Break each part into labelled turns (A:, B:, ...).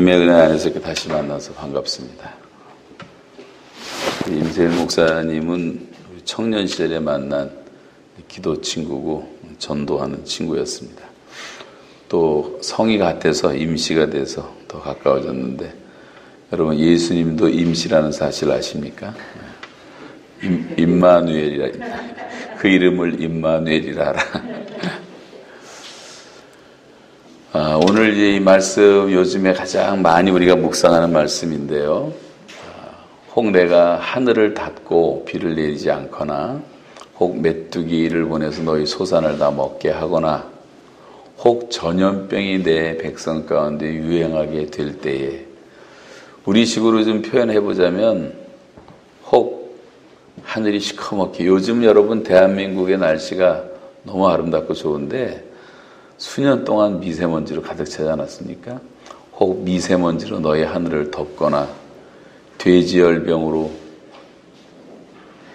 A: 주님의 은혜 안에서 이렇게 다시 만나서 반갑습니다. 임세일 목사님은 청년 시절에 만난 기도 친구고 전도하는 친구였습니다. 또 성이 같아서 임시가 돼서 더 가까워졌는데, 여러분 예수님도 임시라는 사실 아십니까? 임마누엘이라, 그 이름을 임마누엘이라 하라. 오늘 이 말씀 요즘에 가장 많이 우리가 묵상하는 말씀인데요. 혹 내가 하늘을 닫고 비를 내리지 않거나, 혹 메뚜기를 보내서 너희 소산을 다 먹게 하거나, 혹 전염병이 내 백성 가운데 유행하게 될 때에, 우리식으로 좀 표현해보자면 혹 하늘이 시커멓게, 요즘 여러분 대한민국의 날씨가 너무 아름답고 좋은데 수년 동안 미세먼지로 가득 차지 않았습니까? 혹 미세먼지로 너희 하늘을 덮거나, 돼지열병으로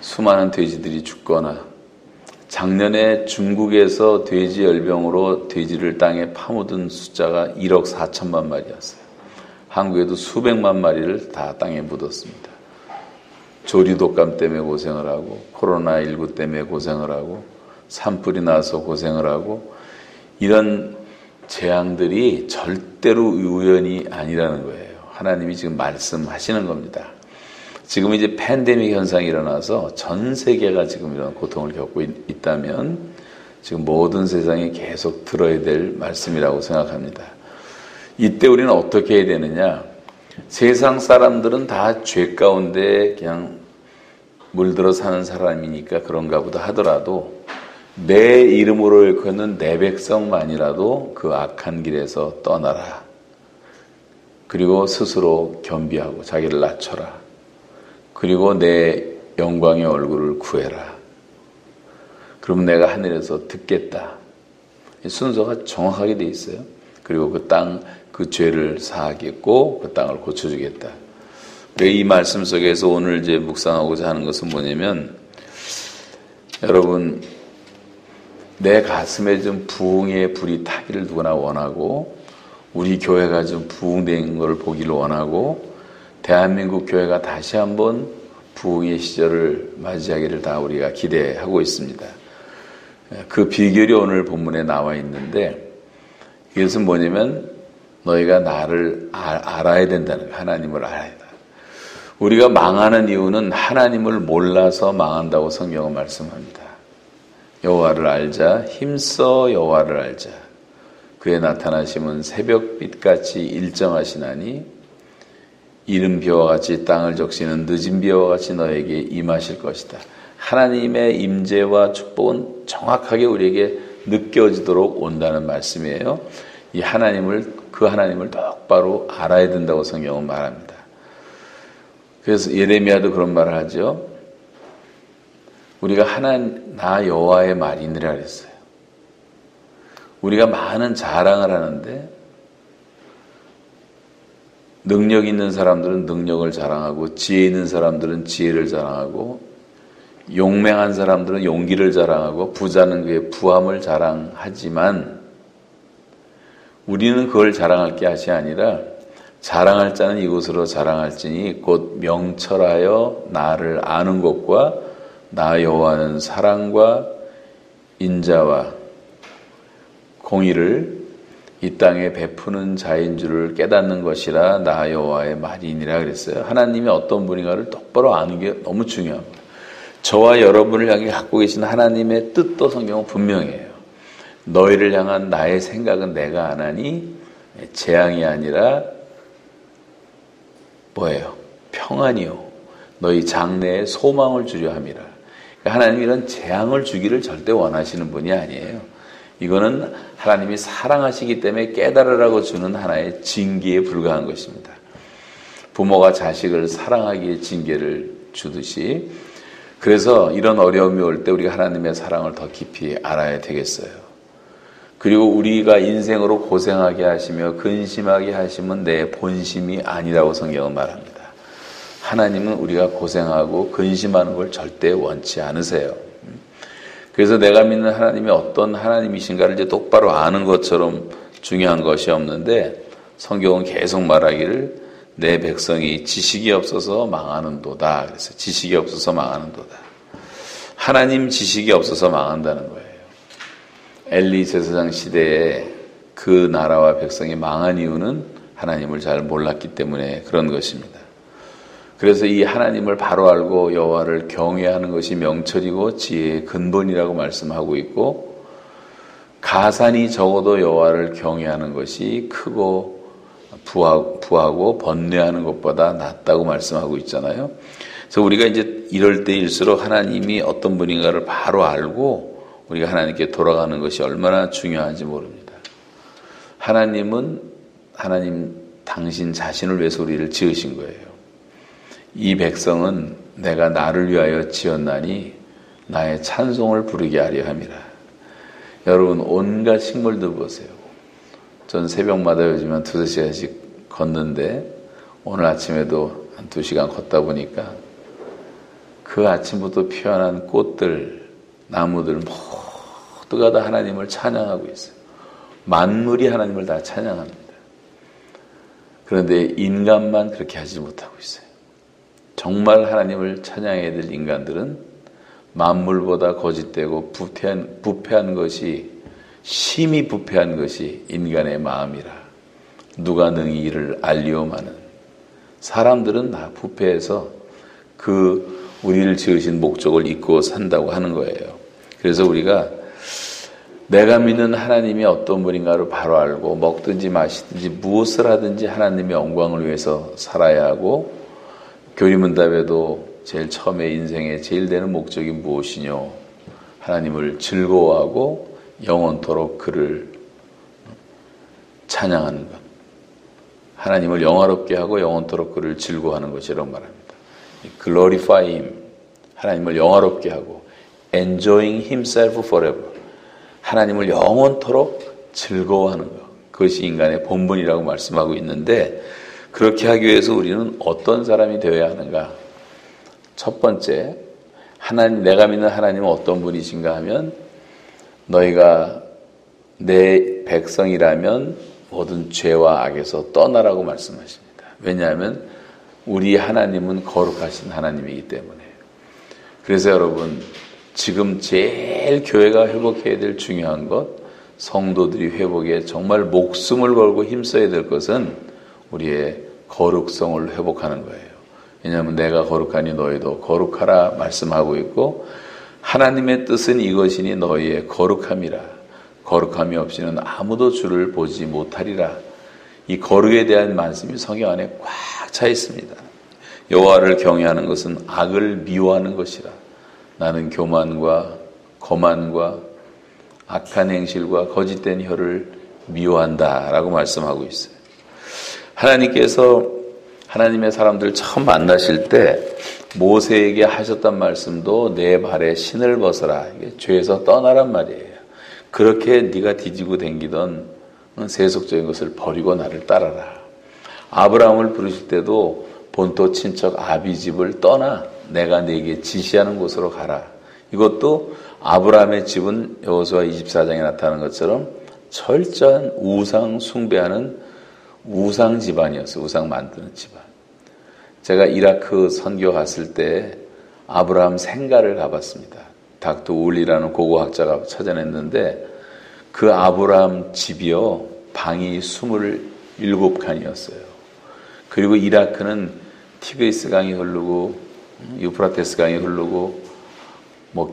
A: 수많은 돼지들이 죽거나, 작년에 중국에서 돼지열병으로 돼지를 땅에 파묻은 숫자가 1억 4천만 마리였어요. 한국에도 수백만 마리를 다 땅에 묻었습니다. 조류독감 때문에 고생을 하고, 코로나19 때문에 고생을 하고, 산불이 나서 고생을 하고, 이런 재앙들이 절대로 우연이 아니라는 거예요. 하나님이 지금 말씀하시는 겁니다. 지금 이제 팬데믹 현상이 일어나서 전 세계가 지금 이런 고통을 겪고 있다면 지금 모든 세상이 계속 들어야 될 말씀이라고 생각합니다. 이때 우리는 어떻게 해야 되느냐? 세상 사람들은 다 죄 가운데 그냥 물들어 사는 사람이니까 그런가 보다 하더라도, 내 이름으로 일컫는 내 백성만이라도 그 악한 길에서 떠나라. 그리고 스스로 겸비하고 자기를 낮춰라. 그리고 내 영광의 얼굴을 구해라. 그러면 내가 하늘에서 듣겠다. 순서가 정확하게 돼 있어요. 그리고 그 땅, 그 죄를 사하겠고 그 땅을 고쳐주겠다. 이 말씀 속에서 오늘 이제 묵상하고자 하는 것은 뭐냐면, 여러분 내 가슴에 좀 부흥의 불이 타기를 누구나 원하고, 우리 교회가 좀 부흥된 걸 보기를 원하고, 대한민국 교회가 다시 한번 부흥의 시절을 맞이하기를 다 우리가 기대하고 있습니다. 그 비결이 오늘 본문에 나와 있는데, 이것은 뭐냐면 너희가 나를 알아야 된다는 거예요. 하나님을 알아야 된다. 우리가 망하는 이유는 하나님을 몰라서 망한다고 성경은 말씀합니다. 여호와를 알자, 힘써 여호와를 알자. 그의 나타나심은 새벽빛같이 일정하시나니, 이른 비와 같이 땅을 적시는 늦은 비와 같이 너에게 임하실 것이다. 하나님의 임재와 축복은 정확하게 우리에게 느껴지도록 온다는 말씀이에요. 이 하나님을, 그 하나님을 똑바로 알아야 된다고 성경은 말합니다. 그래서 예레미야도 그런 말을 하죠. 우리가 나 여호와의 말이니라 그랬어요. 우리가 많은 자랑을 하는데, 능력 있는 사람들은 능력을 자랑하고, 지혜 있는 사람들은 지혜를 자랑하고, 용맹한 사람들은 용기를 자랑하고, 부자는 그의 부함을 자랑하지만, 우리는 그걸 자랑할 게 아니라, 자랑할 자는 이곳으로 자랑할지니 곧 명철하여 나를 아는 것과 나 여호와는 사랑과 인자와 공의를 이 땅에 베푸는 자인 줄을 깨닫는 것이라 나 여호와의 말이니라 그랬어요. 하나님이 어떤 분인가를 똑바로 아는 게 너무 중요합니다. 저와 여러분을 향해 갖고 계신 하나님의 뜻도 성경은 분명해요. 너희를 향한 나의 생각은 내가 안 하니 재앙이 아니라 뭐예요? 평안이요. 너희 장래에 소망을 주려 함이라. 하나님이 이런 재앙을 주기를 절대 원하시는 분이 아니에요. 이거는 하나님이 사랑하시기 때문에 깨달으라고 주는 하나의 징계에 불과한 것입니다. 부모가 자식을 사랑하기에 징계를 주듯이, 그래서 이런 어려움이 올 때 우리가 하나님의 사랑을 더 깊이 알아야 되겠어요. 그리고 우리가 인생으로 고생하게 하시며 근심하게 하시면 내 본심이 아니라고 성경은 말합니다. 하나님은 우리가 고생하고 근심하는 걸 절대 원치 않으세요. 그래서 내가 믿는 하나님이 어떤 하나님이신가를 이제 똑바로 아는 것처럼 중요한 것이 없는데, 성경은 계속 말하기를 내 백성이 지식이 없어서 망하는도다. 그래서 지식이 없어서 망하는도다. 하나님 지식이 없어서 망한다는 거예요. 엘리 제사장 시대에 그 나라와 백성이 망한 이유는 하나님을 잘 몰랐기 때문에 그런 것입니다. 그래서 이 하나님을 바로 알고 여호와를 경외하는 것이 명철이고 지혜의 근본이라고 말씀하고 있고, 가산이 적어도 여호와를 경외하는 것이 크고 부하고 번뇌하는 것보다 낫다고 말씀하고 있잖아요. 그래서 우리가 이제 이럴 때일수록 하나님이 어떤 분인가를 바로 알고 우리가 하나님께 돌아가는 것이 얼마나 중요한지 모릅니다. 하나님 당신 자신을 위해서 우리를 지으신 거예요. 이 백성은 내가 나를 위하여 지었나니 나의 찬송을 부르게 하려 함이라. 여러분, 온갖 식물들 보세요. 전 새벽마다 요즘 한 2-3시간씩 걷는데 오늘 아침에도 한 2시간 걷다 보니까 그 아침부터 피어난 꽃들, 나무들 모두가 다 하나님을 찬양하고 있어요. 만물이 하나님을 다 찬양합니다. 그런데 인간만 그렇게 하지 못하고 있어요. 정말 하나님을 찬양해야 될 인간들은 만물보다 거짓되고 부패한 것이, 심히 부패한 것이 인간의 마음이라 누가 능히 이를 알리오마는. 사람들은 다 부패해서 우리를 지으신 목적을 잊고 산다고 하는 거예요. 그래서 우리가 내가 믿는 하나님이 어떤 분인가를 바로 알고 먹든지 마시든지 무엇을 하든지 하나님의 영광을 위해서 살아야 하고, 교리문답에도 제일 처음에 인생의 제일 되는 목적이 무엇이뇨? 하나님을 즐거워하고 영원토록 그를 찬양하는 것. 하나님을 영화롭게 하고 영원토록 그를 즐거워하는 것이라고 말합니다. Glorify Him. 하나님을 영화롭게 하고 Enjoying Himself forever. 하나님을 영원토록 즐거워하는 것. 그것이 인간의 본분이라고 말씀하고 있는데, 그렇게 하기 위해서 우리는 어떤 사람이 되어야 하는가? 첫 번째, 내가 믿는 하나님은 어떤 분이신가 하면, 너희가 내 백성이라면 모든 죄와 악에서 떠나라고 말씀하십니다. 왜냐하면 우리 하나님은 거룩하신 하나님이기 때문에. 그래서 여러분, 지금 제일 교회가 회복해야 될 중요한 것, 성도들이 회복에 정말 목숨을 걸고 힘써야 될 것은 우리의 거룩성을 회복하는 거예요. 왜냐하면 내가 거룩하니 너희도 거룩하라 말씀하고 있고, 하나님의 뜻은 이것이니 너희의 거룩함이라. 거룩함이 없이는 아무도 주를 보지 못하리라. 이 거룩에 대한 말씀이 성경 안에 꽉 차 있습니다. 여호와를 경외하는 것은 악을 미워하는 것이라. 나는 교만과 거만과 악한 행실과 거짓된 혀를 미워한다 라고 말씀하고 있어요. 하나님께서 하나님의 사람들을 처음 만나실 때 모세에게 하셨던 말씀도 내 발에 신을 벗어라. 이게 죄에서 떠나란 말이에요. 그렇게 네가 뒤지고 댕기던 세속적인 것을 버리고 나를 따라라. 아브라함을 부르실 때도 본토 친척 아비집을 떠나 내가 네게 지시하는 곳으로 가라. 이것도 아브라함의 집은 여호수아 24장에 나타나는 것처럼 철저한 우상 숭배하는 우상 집안이었어요. 우상 만드는 집안. 제가 이라크 선교 갔을 때 아브라함 생가를 가봤습니다. 닥터 울리라는 고고학자가 찾아냈는데 그 아브라함 집이요, 방이 27칸이었어요. 그리고 이라크는 티그리스 강이 흐르고 유프라테스 강이 흐르고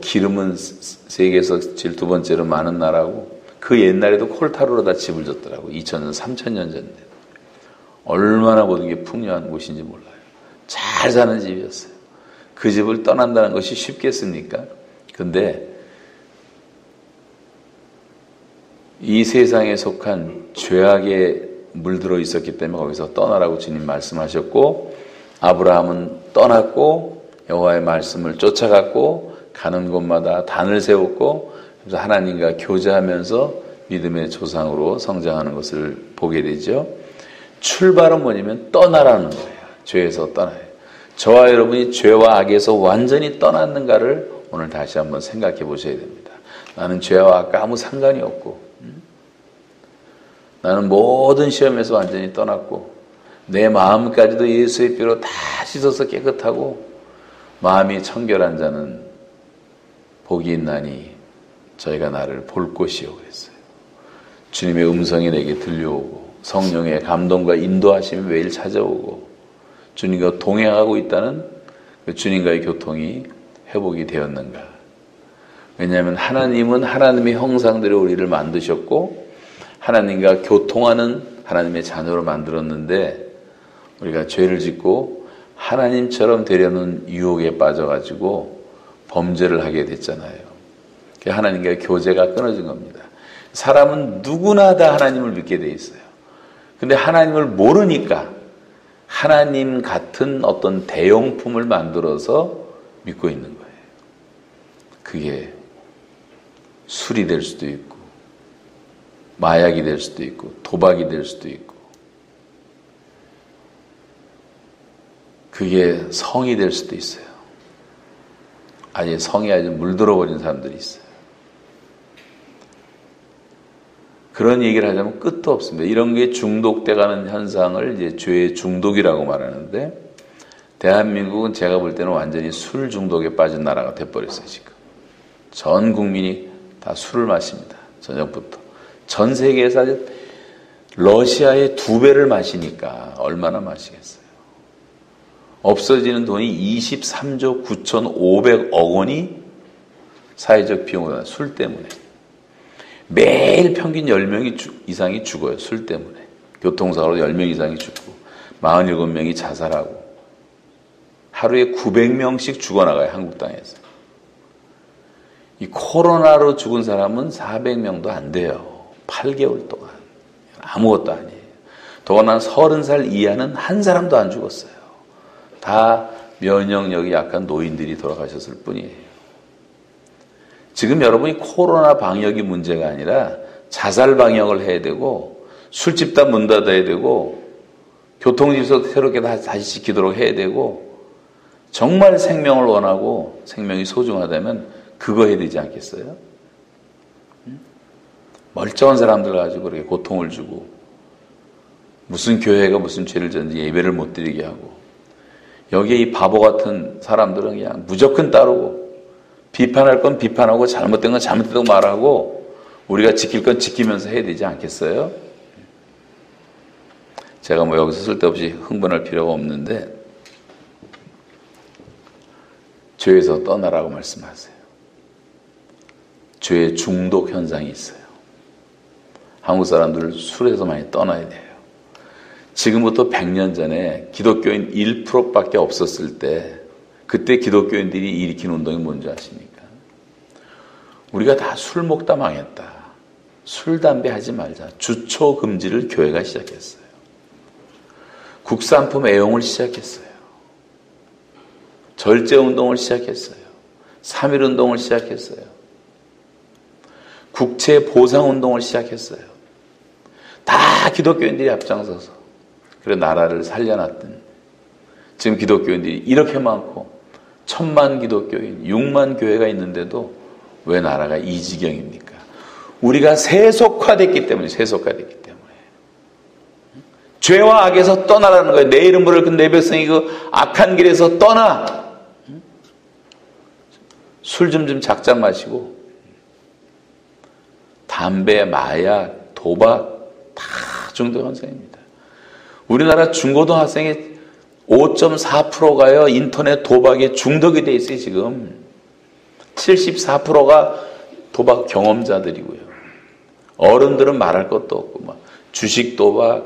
A: 기름은 세계에서 제일 2번째로 많은 나라고, 그 옛날에도 콜타로로 다 집을 줬더라고. 2000년, 3000년 전에. 얼마나 모든 게 풍요한 곳인지 몰라요. 잘 사는 집이었어요. 그 집을 떠난다는 것이 쉽겠습니까? 근데 이 세상에 속한 죄악에 물들어 있었기 때문에 거기서 떠나라고 주님 말씀하셨고, 아브라함은 떠났고 여호와의 말씀을 쫓아갔고 가는 곳마다 단을 세웠고, 그래서 하나님과 교제하면서 믿음의 조상으로 성장하는 것을 보게 되죠. 출발은 뭐냐면 떠나라는 거예요. 죄에서 떠나요. 저와 여러분이 죄와 악에서 완전히 떠났는가를 오늘 다시 한번 생각해 보셔야 됩니다. 나는 죄와 악과 아무 상관이 없고, 나는 모든 시험에서 완전히 떠났고 내 마음까지도 예수의 피로 다 씻어서 깨끗하고 마음이 청결한 자는 복이 있나니 저희가 나를 볼 것이요 그랬어요. 주님의 음성이 내게 들려오고 성령의 감동과 인도하심이 매일 찾아오고 주님과 동행하고 있다는 그 주님과의 교통이 회복이 되었는가. 왜냐하면 하나님은 하나님의 형상대로 우리를 만드셨고 하나님과 교통하는 하나님의 자녀로 만들었는데 우리가 죄를 짓고 하나님처럼 되려는 유혹에 빠져가지고 범죄를 하게 됐잖아요. 하나님과의 교제가 끊어진 겁니다. 사람은 누구나 다 하나님을 믿게 돼 있어요. 근데 하나님을 모르니까 하나님 같은 어떤 대용품을 만들어서 믿고 있는 거예요. 그게 술이 될 수도 있고 마약이 될 수도 있고 도박이 될 수도 있고 그게 성이 될 수도 있어요. 아니 성이 아주 물들어버린 사람들이 있어요. 그런 얘기를 하자면 끝도 없습니다. 이런 게 중독돼가는 현상을 이제 죄의 중독이라고 말하는데 대한민국은 제가 볼 때는 완전히 술 중독에 빠진 나라가 돼버렸어요. 지금 전 국민이 다 술을 마십니다. 저녁부터 전 세계에서 아주 러시아의 2배를 마시니까 얼마나 마시겠어요. 없어지는 돈이 23조 9,500억 원이 사회적 비용으로 술 때문에 매일 평균 10명 이상이 죽어요. 술 때문에. 교통사고로 10명 이상이 죽고 47명이 자살하고 하루에 900명씩 죽어나가요. 한국 땅에서. 이 코로나로 죽은 사람은 400명도 안 돼요. 8개월 동안. 아무것도 아니에요. 더구나 30살 이하는 한 사람도 안 죽었어요. 다 면역력이 약한 노인들이 돌아가셨을 뿐이에요. 지금 여러분이 코로나 방역이 문제가 아니라 자살 방역을 해야 되고 술집 다 문 닫아야 되고 교통질서 새롭게 다시 지키도록 해야 되고 정말 생명을 원하고 생명이 소중하다면 그거 해야 되지 않겠어요? 멀쩡한 사람들 가지고 그렇게 고통을 주고 무슨 교회가 무슨 죄를 졌는지 예배를 못 드리게 하고 여기에 이 바보 같은 사람들은 그냥 무조건 따르고 비판할 건 비판하고 잘못된 건 잘못됐다고 말하고 우리가 지킬 건 지키면서 해야 되지 않겠어요? 제가 뭐 여기서 쓸데없이 흥분할 필요가 없는데 죄에서 떠나라고 말씀하세요. 죄의 중독 현상이 있어요. 한국 사람들은 술에서 많이 떠나야 돼요. 지금부터 100년 전에 기독교인 1%밖에 없었을 때 그때 기독교인들이 일으킨 운동이 뭔지 아십니까? 우리가 다 술 먹다 망했다. 술, 담배 하지 말자. 주초 금지를 교회가 시작했어요. 국산품 애용을 시작했어요. 절제운동을 시작했어요. 3.1운동을 시작했어요. 국채 보상운동을 시작했어요. 다 기독교인들이 앞장서서 그래 나라를 살려놨던 지금 기독교인들이 이렇게 많고 1,000만 기독교인, 6만 교회가 있는데도 왜 나라가 이 지경입니까? 우리가 세속화됐기 때문에 죄와 악에서 떠나라는 거예요. 내 이름 부를 내 백성이 그 악한 길에서 떠나. 술 좀 작작 마시고 담배, 마약, 도박 다 중독 현상입니다. 우리나라 중고등학생의 5.4%가요 인터넷 도박에 중독이 돼 있어요. 지금 74%가 도박 경험자들이고요. 어른들은 말할 것도 없고 막 주식 도박,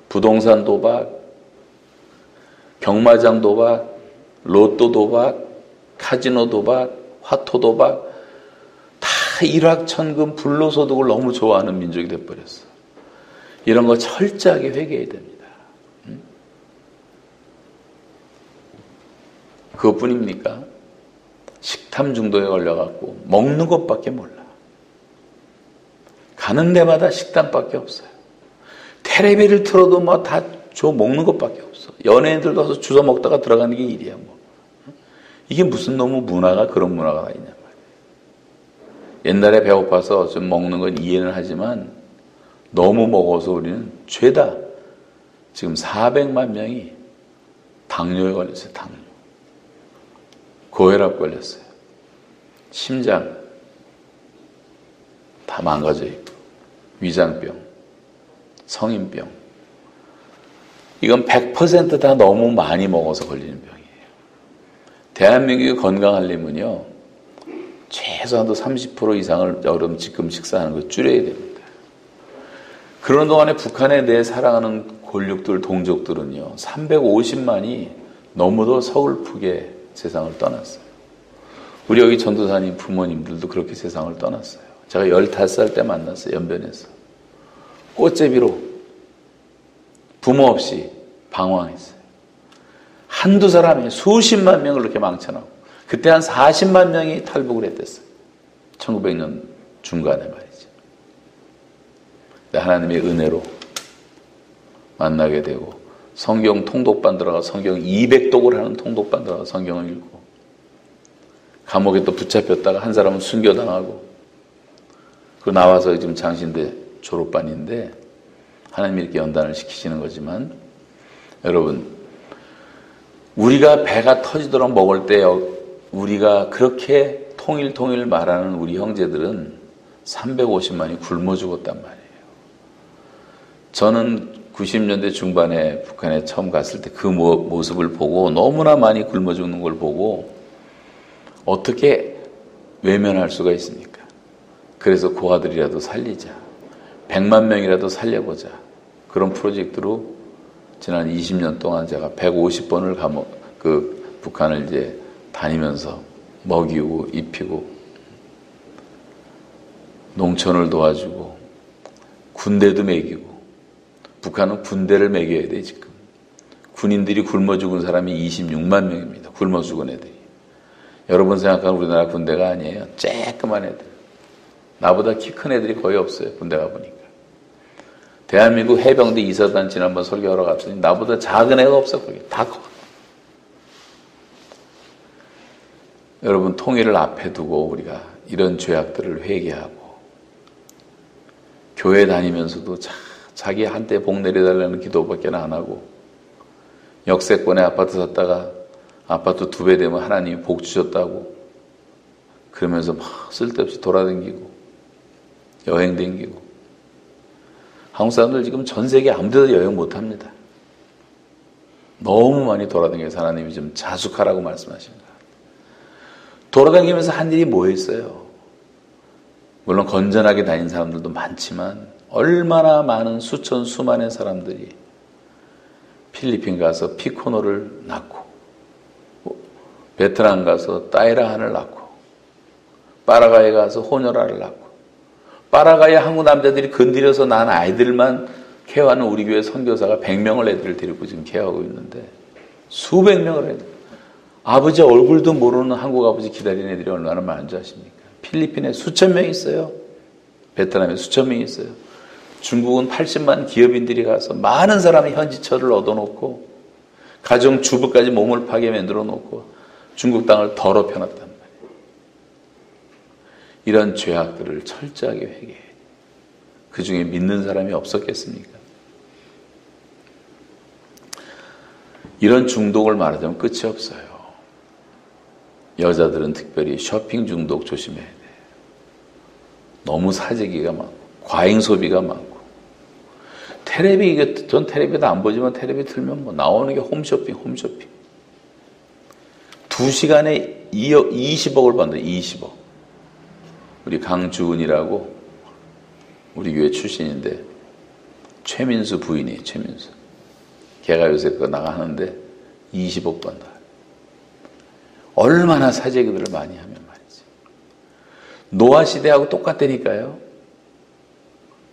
A: 부동산 도박, 경마장 도박, 로또 도박, 카지노 도박, 화토 도박 다 일확천금 불로소득을 너무 좋아하는 민족이 돼버렸어. 이런 거 철저하게 회개해야 됩니다. 그것뿐입니까? 식탐 중독에 걸려갖고 먹는 것밖에 몰라. 가는 데마다 식단밖에 없어요. 텔레비를 틀어도 뭐 다 먹는 것밖에 없어. 연예인들도 와서 주워 먹다가 들어가는 게 일이야. 뭐. 이게 무슨 너무 문화가 그런 문화가 있냐 말이에요. 옛날에 배고파서 좀 먹는 건 이해는 하지만 너무 먹어서 우리는 죄다. 지금 400만 명이 당뇨에 걸렸어요. 당뇨. 고혈압 걸렸어요. 심장 다 망가져 있고, 위장병, 성인병. 이건 100% 다 너무 많이 먹어서 걸리는 병이에요. 대한민국이 건강하려면요, 최소한도 30% 이상을 여름 지금 식사하는 걸 줄여야 됩니다. 그런 동안에 북한에 대해 사랑하는 권력들, 동족들은요, 350만이 너무도 서글프게 세상을 떠났어요. 우리 여기 전도사님 부모님들도 그렇게 세상을 떠났어요. 제가 15살 때 만났어요. 연변에서. 꽃제비로 부모 없이 방황했어요. 한두 사람이 수십만 명을 그렇게 망쳐놓고, 그때 한 40만 명이 탈북을 했댔어요. 1900년 중간에 말이죠. 하나님의 은혜로 만나게 되고, 성경 통독반 들어가 성경 200독을 하는 통독반 들어가 성경을 읽고, 감옥에 또 붙잡혔다가 한 사람은 순교당하고, 그리고 나와서 지금 장신대 졸업반인데 하나님이 이렇게 연단을 시키시는 거지만, 여러분, 우리가 배가 터지도록 먹을 때 우리가 그렇게 통일 말하는 우리 형제들은 350만이 굶어 죽었단 말이에요. 저는 90년대 중반에 북한에 처음 갔을 때 그 모습을 보고, 너무나 많이 굶어 죽는 걸 보고 어떻게 외면할 수가 있습니까? 그래서 고아들이라도 살리자, 100만 명이라도 살려보자, 그런 프로젝트로 지난 20년 동안 제가 150번을 북한을 이제 다니면서 먹이고 입히고, 농촌을 도와주고, 군대도 먹이고. 북한은 군대를 먹여야 돼. 지금 군인들이 굶어 죽은 사람이 26만 명입니다. 굶어 죽은 애들이. 여러분 생각하는 우리나라 군대가 아니에요. 쬐끄만 애들. 나보다 키 큰 애들이 거의 없어요. 군대 가보니까. 대한민국 해병대 이사단 지난번 설교하러 갔더니 나보다 작은 애가 없어. 거기 다 커. 여러분, 통일을 앞에 두고 우리가 이런 죄악들을 회개하고, 교회 다니면서도 자기 한때 복 내려달라는 기도밖에 안 하고, 역세권에 아파트 샀다가 아파트 2배 되면 하나님이 복 주셨다고 그러면서 막 쓸데없이 돌아다니고 여행 다니고. 한국 사람들 지금 전 세계 아무 데도 여행 못합니다. 너무 많이 돌아다니면서 하나님이 좀 자숙하라고 말씀하신 거예요. 돌아다니면서 한 일이 뭐였어요? 물론 건전하게 다닌 사람들도 많지만, 얼마나 많은 수만의 사람들이 필리핀 가서 피코노를 낳고, 베트남 가서 따이라한을 낳고, 파라과이에 가서 호녀라를 낳고, 파라과이에 한국 남자들이 건드려서 낳은 아이들만 케어하는 우리 교회 선교사가 100명을 애들을 데리고 지금 케어하고 있는데, 수백 명을 애들. 아버지 얼굴도 모르는 한국 아버지 기다리는 애들이 얼마나 많은지 아십니까? 필리핀에 수천 명 있어요. 베트남에 수천 명 있어요. 중국은 80만 기업인들이 가서 많은 사람이 현지처를 얻어놓고, 가정 주부까지 몸을 파게 만들어 놓고 중국 땅을 더럽혀놨단 말이에요. 이런 죄악들을 철저하게 회개해야 돼요. 그 중에 믿는 사람이 없었겠습니까? 이런 중독을 말하자면 끝이 없어요. 여자들은 특별히 쇼핑 중독 조심해야 돼요. 너무 사재기가 많고, 과잉 소비가 많고. 전 텔레비도 안 보지만 텔레비 틀면 뭐 나오는 게 홈쇼핑. 2시간에 20억을 번다. 20억. 우리 강주은이라고 우리 교회 출신인데, 최민수 부인이에요. 최민수. 걔가 요새 그거 나가는데 20억 번다. 얼마나 사재기들을 많이 하면 말이지. 노아 시대하고 똑같다니까요.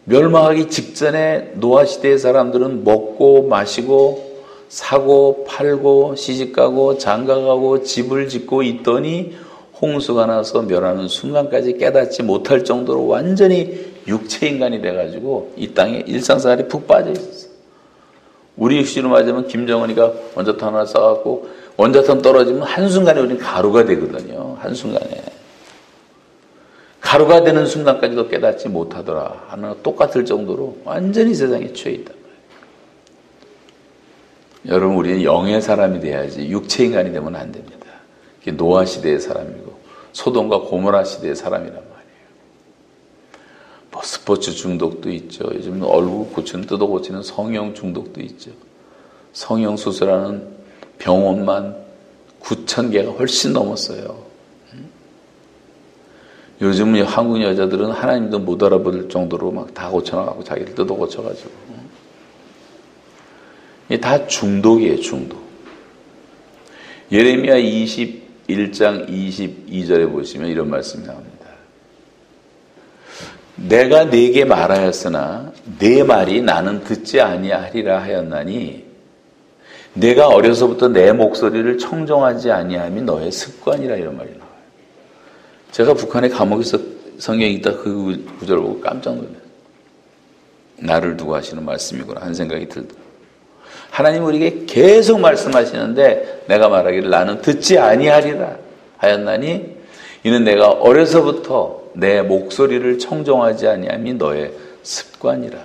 A: 멸망하기 직전에 노아 시대의 사람들은 먹고 마시고 사고 팔고 시집가고 장가가고 집을 짓고 있더니 홍수가 나서 멸하는 순간까지 깨닫지 못할 정도로 완전히 육체인간이 돼가지고 이 땅에 일상생활에 푹 빠져 있었어. 우리 식으로 말하자면 김정은이가 원자탄 하나 쏴갖고 원자탄 떨어지면 한순간에 우리는 가루가 되거든요. 한순간에. 가루가 되는 순간까지도 깨닫지 못하더라 하나 똑같을 정도로 완전히 세상에 취해 있단 말이에요. 여러분, 우리는 영의 사람이 돼야지 육체 인간이 되면 안 됩니다. 이게 노아 시대의 사람이고 소돔과 고모라 시대의 사람이란 말이에요. 뭐 스포츠 중독도 있죠. 요즘 얼굴 고치는 뜯어 고치는 성형 중독도 있죠. 성형 수술하는 병원만 9,000개가 훨씬 넘었어요. 요즘은 한국 여자들은 하나님도 못 알아볼 정도로 막 다 고쳐나가고 자기를 뜯어 고쳐가지고. 이게 다 중독이에요, 중독. 예레미야 21장 22절에 보시면 이런 말씀이 나옵니다. 내가 네게 말하였으나 네 말이 나는 듣지 아니하리라 하였나니 내가 어려서부터 내 목소리를 청종하지 아니함이 너의 습관이라 이런 말이 나와요. 제가 북한의 감옥에서 성경에 있다 그 구절을 보고 깜짝 놀랐어요. 나를 두고 하시는 말씀이구나 하는 생각이 들더라고요. 하나님 우리에게 계속 말씀하시는데 내가 말하기를 나는 듣지 아니하리라 하였나니 이는 내가 어려서부터 내 목소리를 청종하지 아니함이 너의 습관이라.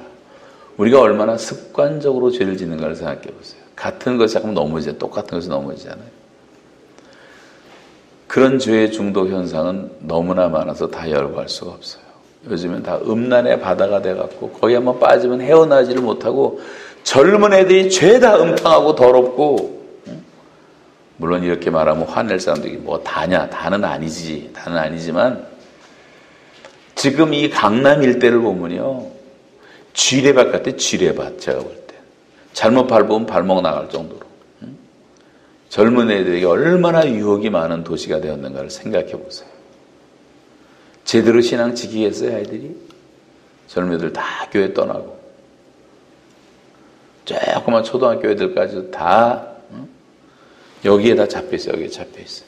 A: 우리가 얼마나 습관적으로 죄를 짓는가를 생각해 보세요. 같은 것이 자꾸 넘어지잖아요. 똑같은 것이 넘어지잖아요. 그런 죄의 중독 현상은 너무나 많아서 다 열거할 수가 없어요. 요즘은 다 음란의 바다가 돼갖고 거기 한번 빠지면 헤어나지를 못하고 젊은 애들이 죄다 음탕하고 더럽고, 물론 이렇게 말하면 화낼 사람들이 뭐 다냐? 다는 아니지. 다는 아니지만 지금 이 강남 일대를 보면요. 쥐레밭 같아, 쥐레밭. 제가 볼 때. 잘못 밟으면 발목 나갈 정도로. 젊은 애들에게 얼마나 유혹이 많은 도시가 되었는가를 생각해 보세요. 제대로 신앙 지키겠어요, 아이들이? 젊은 애들 다 교회 떠나고. 조그만 초등학교 애들까지도 다 여기에 다 잡혀있어요. 여기에 잡혀있어요.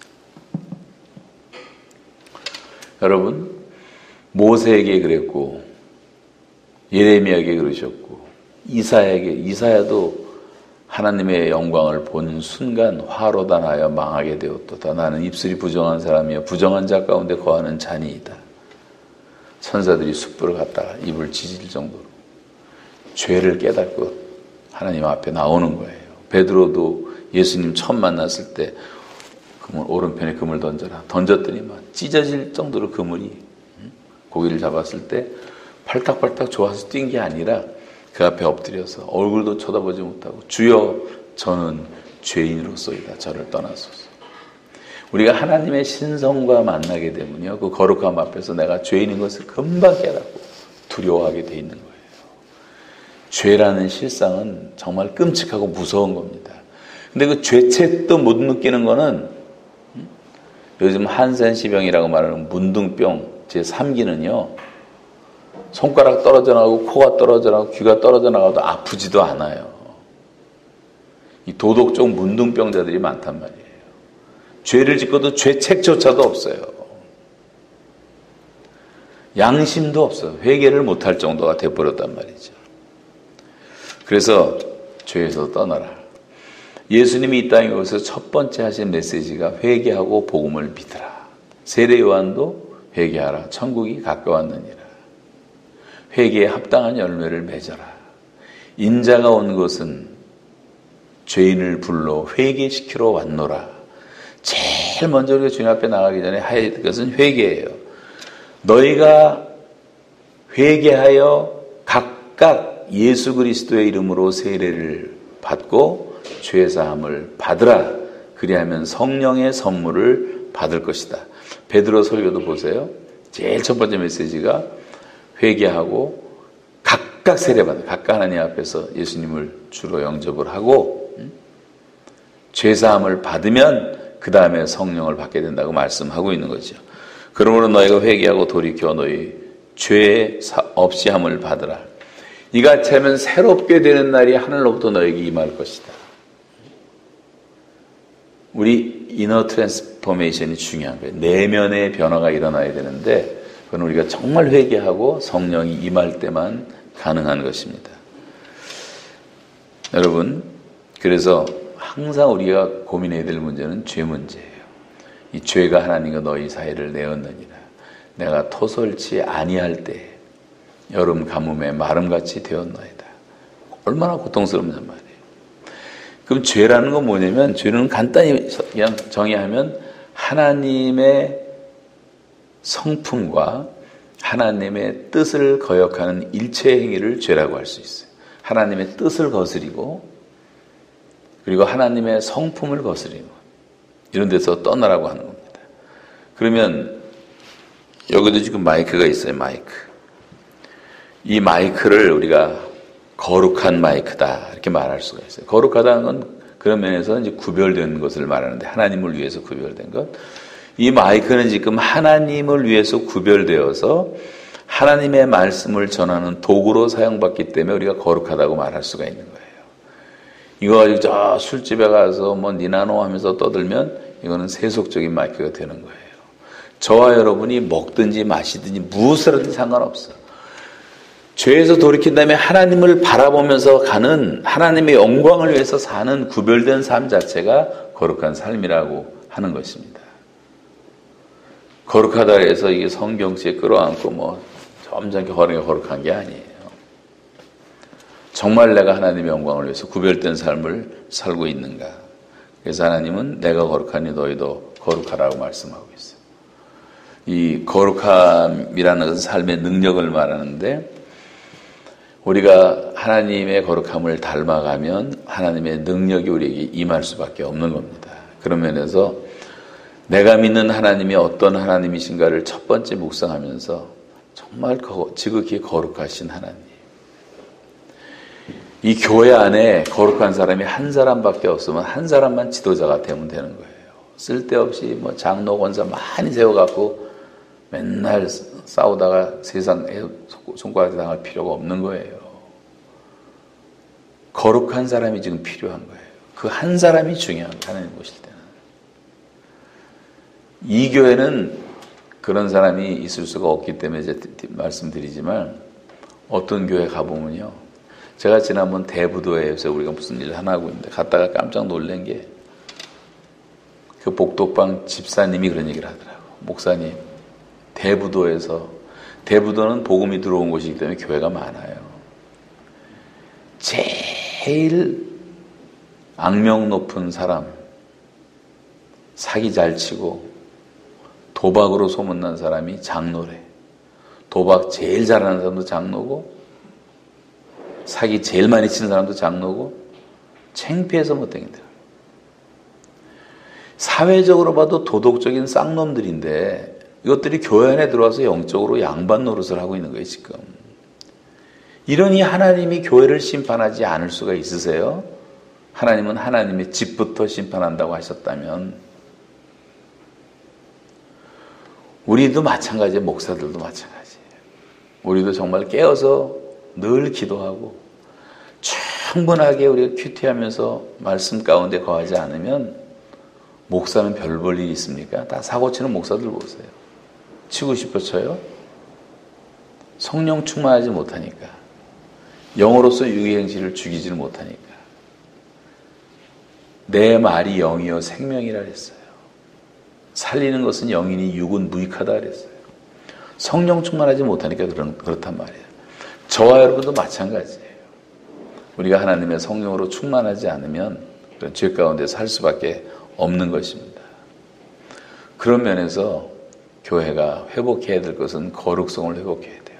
A: 여러분, 모세에게 그랬고 예레미야에게 그러셨고 이사야도 하나님의 영광을 본 순간 화로 단하여 망하게 되었도다. 나는 입술이 부정한 사람이여 부정한 자 가운데 거하는 잔이이다. 천사들이 숯불을 갖다가 입을 지질 정도로 죄를 깨닫고 하나님 앞에 나오는 거예요. 베드로도 예수님 처음 만났을 때 그물 오른편에 그물 던져라. 던졌더니 막 찢어질 정도로 그물이 고기를 잡았을 때 팔딱팔딱 좋아서 뛴 게 아니라 그 앞에 엎드려서 얼굴도 쳐다보지 못하고 주여 저는 죄인으로서이다. 저를 떠나소서. 우리가 하나님의 신성과 만나게 되면요. 그 거룩함 앞에서 내가 죄인인 것을 금방 깨닫고 두려워하게 돼 있는 거예요. 죄라는 실상은 정말 끔찍하고 무서운 겁니다. 근데 그 죄책도 못 느끼는 거는 요즘 한센시병이라고 말하는 문둥병 제3기는요. 손가락 떨어져 나가고 코가 떨어져 나가고 귀가 떨어져 나가도 아프지도 않아요. 이 도덕적 문둥병자들이 많단 말이에요. 죄를 짓고도 죄책조차도 없어요. 양심도 없어요. 회개를 못할 정도가 돼버렸단 말이죠. 그래서 죄에서 떠나라. 예수님이 이 땅에 오셔서 첫 번째 하신 메시지가 회개하고 복음을 믿으라. 세례 요한도 회개하라. 천국이 가까웠느니라. 회개에 합당한 열매를 맺어라. 인자가 온 것은 죄인을 불러 회개시키러 왔노라. 제일 먼저 우리가 주님 앞에 나가기 전에 해야 될 것은 회개예요. 너희가 회개하여 각각 예수 그리스도의 이름으로 세례를 받고 죄사함을 받으라. 그리하면 성령의 선물을 받을 것이다. 베드로 설교도 보세요. 제일 첫 번째 메시지가 회개하고 각각 세례받아. 각각 하나님 앞에서 예수님을 주로 영접을 하고 죄사함을 받으면 그 다음에 성령을 받게 된다고 말씀하고 있는 거죠. 그러므로 너희가 회개하고 돌이켜 너희 죄 없이 함을 받으라. 이같이 하면 새롭게 되는 날이 하늘로부터 너에게 임할 것이다. 우리 이너 트랜스포메이션이 중요한 거예요. 내면의 변화가 일어나야 되는데 그건 우리가 정말 회개하고 성령이 임할 때만 가능한 것입니다. 여러분, 그래서 항상 우리가 고민해야 될 문제는 죄 문제예요. 이 죄가 하나님과 너희 사이를 내었느니라. 내가 토설치 아니할 때 여름 가뭄에 마름같이 되었나이다. 얼마나 고통스럽냔 말이에요. 그럼 죄라는 건 뭐냐면, 죄는 간단히 그냥 정의하면 하나님의 성품과 하나님의 뜻을 거역하는 일체 행위를 죄라고 할 수 있어요. 하나님의 뜻을 거스리고, 그리고 하나님의 성품을 거스리고, 이런 데서 떠나라고 하는 겁니다. 그러면 여기도 지금 마이크가 있어요. 마이크. 이 마이크를 우리가 거룩한 마이크다 이렇게 말할 수가 있어요. 거룩하다는 건 그런 면에서 이제 구별된 것을 말하는데, 하나님을 위해서 구별된 것. 이 마이크는 지금 하나님을 위해서 구별되어서 하나님의 말씀을 전하는 도구로 사용받기 때문에 우리가 거룩하다고 말할 수가 있는 거예요. 이거 가지고 저 술집에 가서 뭐 니나노 하면서 떠들면 이거는 세속적인 마이크가 되는 거예요. 저와 여러분이 먹든지 마시든지 무엇을 하든 상관없어. 죄에서 돌이킨 다음에 하나님을 바라보면서 가는, 하나님의 영광을 위해서 사는 구별된 삶 자체가 거룩한 삶이라고 하는 것입니다. 거룩하다 해서 이게 성경시에 끌어안고 뭐 점점 거룩한 게 아니에요. 정말 내가 하나님의 영광을 위해서 구별된 삶을 살고 있는가. 그래서 하나님은 내가 거룩하니 너희도 거룩하라고 말씀하고 있어요. 이 거룩함이라는 것은 삶의 능력을 말하는데, 우리가 하나님의 거룩함을 닮아가면 하나님의 능력이 우리에게 임할 수밖에 없는 겁니다. 그런 면에서 내가 믿는 하나님이 어떤 하나님이신가를 첫 번째 묵상하면서 정말 지극히 거룩하신 하나님. 이 교회 안에 거룩한 사람이 한 사람밖에 없으면 한 사람만 지도자가 되면 되는 거예요. 쓸데없이 뭐 장로 권사 많이 세워갖고 맨날 싸우다가 세상에 손가락질 당할 필요가 없는 거예요. 거룩한 사람이 지금 필요한 거예요. 그 한 사람이 중요한 거예요. 하나님 보실 때는. 이 교회는 그런 사람이 있을 수가 없기 때문에 이제 말씀드리지만, 어떤 교회 가보면요, 제가 지난번 대부도에서 우리가 무슨 일을 하나 하고 있는데 갔다가 깜짝 놀란 게, 그 복덕방 집사님이 그런 얘기를 하더라고요. 목사님, 대부도는 복음이 들어온 곳이기 때문에 교회가 많아요. 제일 악명 높은 사람, 사기 잘 치고 도박으로 소문난 사람이 장로래. 도박 제일 잘하는 사람도 장로고, 사기 제일 많이 치는 사람도 장로고, 창피해서 못 다닌다. 사회적으로 봐도 도덕적인 쌍놈들인데 이것들이 교회 안에 들어와서 영적으로 양반 노릇을 하고 있는 거예요, 지금. 이러니 하나님이 교회를 심판하지 않을 수가 있으세요? 하나님은 하나님의 집부터 심판한다고 하셨다면, 우리도 마찬가지예요. 목사들도 마찬가지예요. 우리도 정말 깨어서 늘 기도하고 충분하게 우리가 큐티하면서 말씀 가운데 거하지 않으면 목사는 별 볼 일이 있습니까? 다 사고치는 목사들 보세요. 치고 싶어 쳐요? 성령 충만하지 못하니까. 영으로서 유행실을 죽이지를 못하니까. 내 말이 영이요 생명이라 했어요. 살리는 것은 영이니 육은 무익하다 그랬어요. 성령 충만하지 못하니까 그렇단 말이에요. 저와 여러분도 마찬가지예요. 우리가 하나님의 성령으로 충만하지 않으면 그런 죄 가운데 살 수밖에 없는 것입니다. 그런 면에서 교회가 회복해야 될 것은 거룩성을 회복해야 돼요.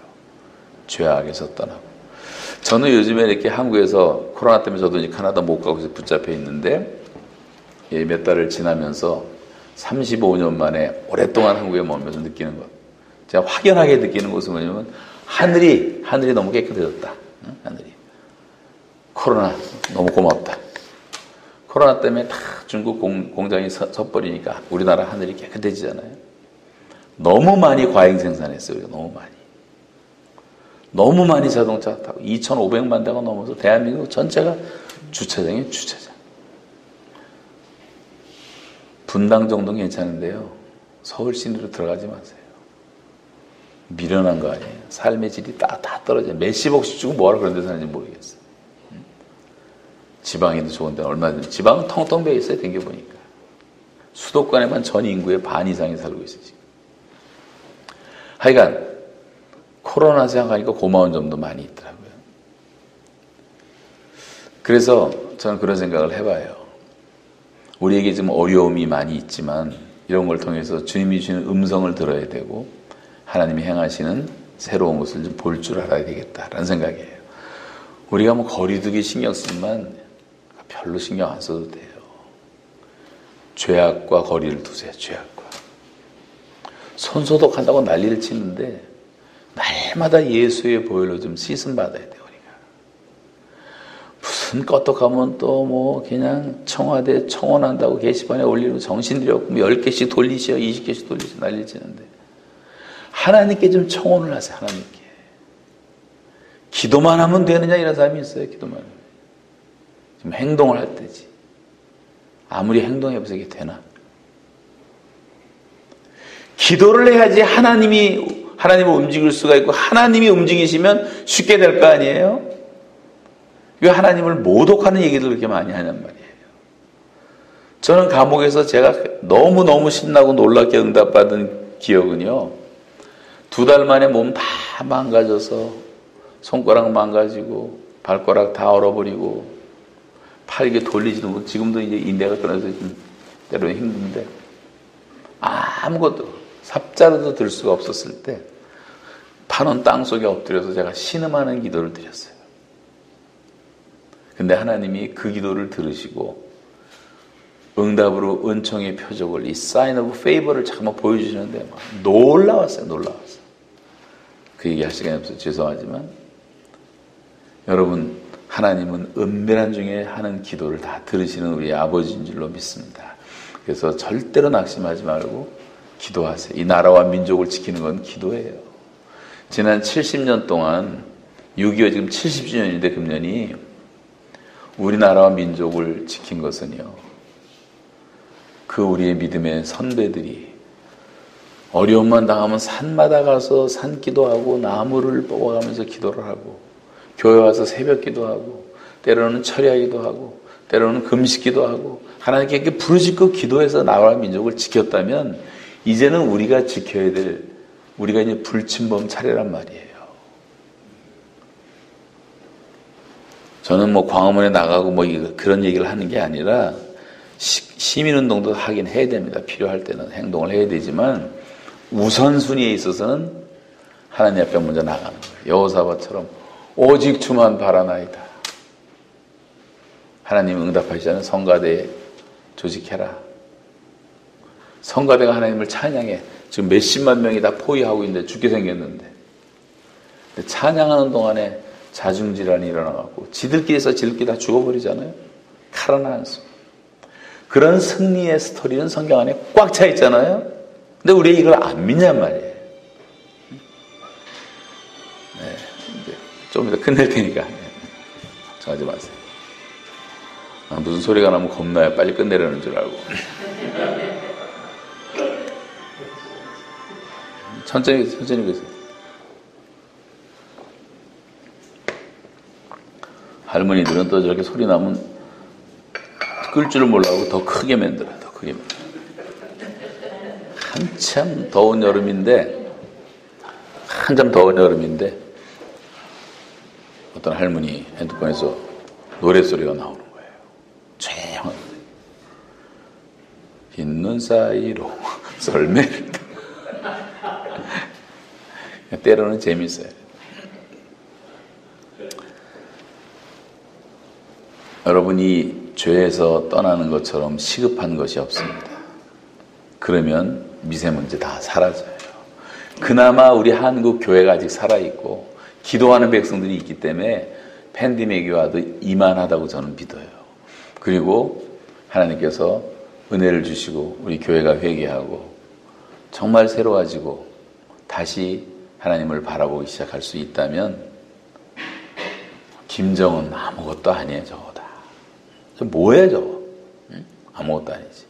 A: 죄악에서 떠나고. 저는 요즘에 이렇게 한국에서 코로나 때문에 저도 이제 카나다 못 가고 붙잡혀 있는데, 몇 달을 지나면서 35년 만에 오랫동안 한국에 머물면서 느끼는 것, 제가 확연하게 느끼는 것은 뭐냐면, 하늘이 너무 깨끗해졌다. 하늘이. 코로나 너무 고맙다. 코로나 때문에 다 중국 공장이 섰버리니까 우리나라 하늘이 깨끗해지잖아요. 너무 많이 과잉 생산했어요. 우리가 너무 많이 자동차 타고 2,500만 대가 넘어서 대한민국 전체가 주차장이에요. 주차장. 분당 정도는 괜찮은데요, 서울 시내로 들어가지 마세요. 미련한 거 아니에요. 삶의 질이 다 떨어져요. 몇십억씩 주고 뭐하러 그런 데 사는지 모르겠어요. 지방에도 좋은데 얼마든지. 지방은 텅텅 비어 있어요. 댕겨보니까. 수도권에만 전 인구의 반 이상이 살고 있어요. 지금. 하여간 코로나 생각하니까 고마운 점도 많이 있더라고요. 그래서 저는 그런 생각을 해봐요. 우리에게 좀 어려움이 많이 있지만 이런 걸 통해서 주님이 주시는 음성을 들어야 되고 하나님이 행하시는 새로운 것을 좀 볼 줄 알아야 되겠다라는 생각이에요. 우리가 뭐 거리두기 신경 쓰지만 별로 신경 안 써도 돼요. 죄악과 거리를 두세요. 죄악과. 손소독한다고 난리를 치는데 날마다 예수의 보혈로 좀 씻음 받아야 돼요. 우리가 무슨 껐떡하면 또 뭐 그냥 청와대 청원한다고 게시판에 올리고 정신들이 없고 10개씩 돌리시오 20개씩 돌리시오 난리를 치는데 하나님께 좀 청원을 하세요. 하나님께. 기도만 하면 되느냐 이런 사람이 있어요. 기도만 하면. 좀 행동을 할 때지. 아무리 행동해보세요. 이게 되나? 기도를 해야지 하나님을 움직일 수가 있고 하나님이 움직이시면 쉽게 될 거 아니에요? 왜 하나님을 모독하는 얘기를 그렇게 많이 하냔 말이에요. 저는 감옥에서 제가 너무너무 신나고 놀랍게 응답받은 기억은요. 2달 만에 몸 다 망가져서 손가락 망가지고 발가락 다 얼어버리고 팔 이게 돌리지도 못하고 지금도 이제 인대가 끊어서 좀 때로는 힘든데 아무것도 삽자루도 들 수가 없었을 때 파는 땅속에 엎드려서 제가 신음하는 기도를 드렸어요. 근데 하나님이 그 기도를 들으시고 응답으로 은총의 표적을 이 사인 오브 페이버를 잠깐 보여주시는데 막 놀라웠어요. 그 얘기 할 시간이 없어서 죄송하지만 여러분 하나님은 은밀한 중에 하는 기도를 다 들으시는 우리 아버지인 줄로 믿습니다. 그래서 절대로 낙심하지 말고 기도하세요. 이 나라와 민족을 지키는 건 기도예요. 지난 70년 동안 6.25 지금 70주년인데 금년이 우리나라와 민족을 지킨 것은요. 그 우리의 믿음의 선배들이 어려움만 당하면 산마다 가서 산기도하고 나무를 뽑아가면서 기도를 하고 교회 와서 새벽 기도하고 때로는 철야기도 하고 때로는 금식기도 하고 하나님께 이렇게 부르짖고 기도해서 나라와 민족을 지켰다면 이제는 우리가 지켜야 될 우리가 이제 불침범 차례란 말이에요. 저는 뭐 광화문에 나가고 뭐 그런 얘기를 하는 게 아니라 시민운동도 하긴 해야 됩니다. 필요할 때는 행동을 해야 되지만 우선순위에 있어서는 하나님 앞에 먼저 나가는 거예요. 여호사밧처럼 오직 주만 바라나이다. 하나님 응답하시자는 성가대 조직해라. 성가대가 하나님을 찬양해. 지금 몇십만 명이 다 포위하고 있는데 죽게 생겼는데 찬양하는 동안에 자중질환이 일어나갖고 지들끼리 다 죽어버리잖아요. 칼 하나 안 쏘. 그런 승리의 스토리는 성경 안에 꽉 차 있잖아요. 근데 우리가 이걸 안 믿냔 말이에요. 네, 좀 이따 끝낼 테니까 걱정하지 마세요. 무슨 소리가 나면 겁나요. 빨리 끝내려는 줄 알고. 천천히 계세요. 할머니들은 또 저렇게 소리 나면 끌 줄을 몰라고 더 크게 만들어요. 더 크게 만들어요. 한참 더운 여름인데 어떤 할머니 핸드폰에서 노래소리가 나오는 거예요. 조용한 흰 눈 사이로 썰매를 때로는 재밌어요. 여러분이 죄에서 떠나는 것처럼 시급한 것이 없습니다. 그러면 미세먼지 다 사라져요. 그나마 우리 한국 교회가 아직 살아있고 기도하는 백성들이 있기 때문에 팬데믹이 와도 이만하다고 저는 믿어요. 그리고 하나님께서 은혜를 주시고 우리 교회가 회개하고 정말 새로워지고 다시 하나님을 바라보기 시작할 수 있다면 김정은 아무것도 아니에요. 저거다. 저 뭐예요 저거? 응? 아무것도 아니지.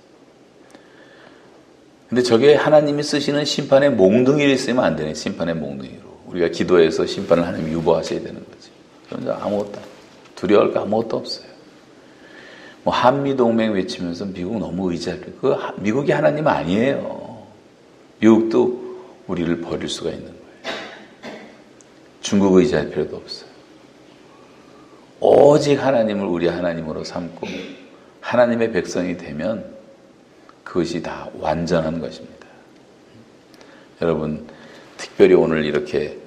A: 근데 저게 하나님이 쓰시는 심판의 몽둥이로 있으면 안 되네. 심판의 몽둥이로. 우리가 기도해서 심판을 하나님 유보하셔야 되는 거지. 그런데 아무것도 두려워할 거 아무것도 없어요. 뭐 한미동맹 외치면서 미국 너무 의지할 미국이 하나님 아니에요. 미국도 우리를 버릴 수가 있는 거예요. 중국 의지할 필요도 없어요. 오직 하나님을 우리 하나님으로 삼고 하나님의 백성이 되면 그것이 다 완전한 것입니다. 여러분, 특별히 오늘 이렇게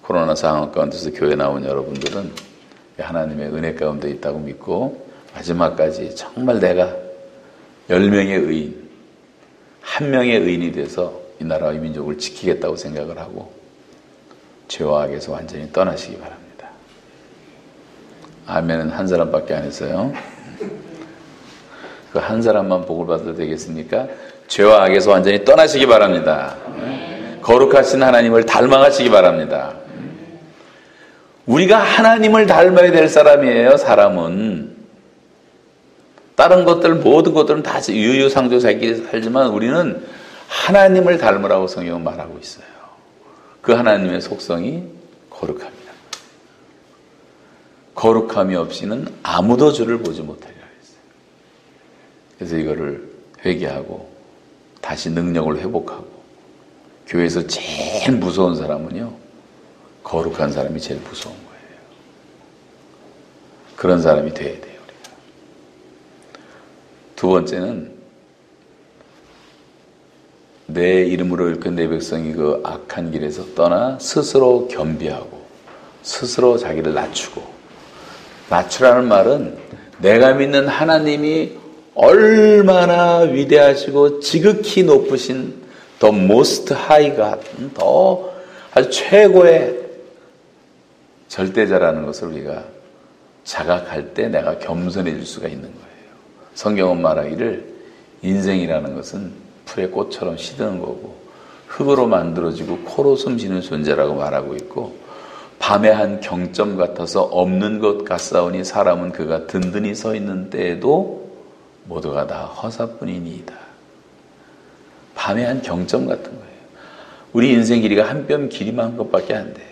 A: 코로나 상황 가운데서 교회 나온 여러분들은 하나님의 은혜 가운데 있다고 믿고 마지막까지 정말 내가 10명의 의인, 1명의 의인이 돼서 이 나라와 이 민족을 지키겠다고 생각을 하고 죄와 악에서 완전히 떠나시기 바랍니다. 아멘은 한 사람밖에 안 했어요. 그 한 사람만 복을 받아도 되겠습니까? 죄와 악에서 완전히 떠나시기 바랍니다. 거룩하신 하나님을 닮아가시기 바랍니다. 우리가 하나님을 닮아야 될 사람이에요. 사람은 다른 것들 모든 것들은 다 유유상조 살지만 우리는 하나님을 닮으라고 성경은 말하고 있어요. 그 하나님의 속성이 거룩합니다. 거룩함이 없이는 아무도 주를 보지 못하리라 했어요. 그래서 이거를 회개하고 다시 능력을 회복하고 교회에서 제일 무서운 사람은요, 거룩한 사람이 제일 무서운 거예요. 그런 사람이 돼야 돼요, 우리가. 두 번째는 내 이름으로 일컫는 내 백성이 그 악한 길에서 떠나 스스로 겸비하고 스스로 자기를 낮추고, 낮추라는 말은 내가 믿는 하나님이 얼마나 위대하시고 지극히 높으신 the most high God, 더 아주 최고의 절대자라는 것을 우리가 자각할 때 내가 겸손해질 수가 있는 거예요. 성경은 말하기를 인생이라는 것은 풀의 꽃처럼 시드는 거고 흙으로 만들어지고 코로 숨쉬는 존재라고 말하고 있고, 밤의 한 경점 같아서 없는 것 같사오니 사람은 그가 든든히 서 있는 때에도 모두가 다 허사뿐이니이다. 밤의 한 경점 같은 거예요. 우리 인생 길이가 한 뼘 길이만 것밖에 안 돼요.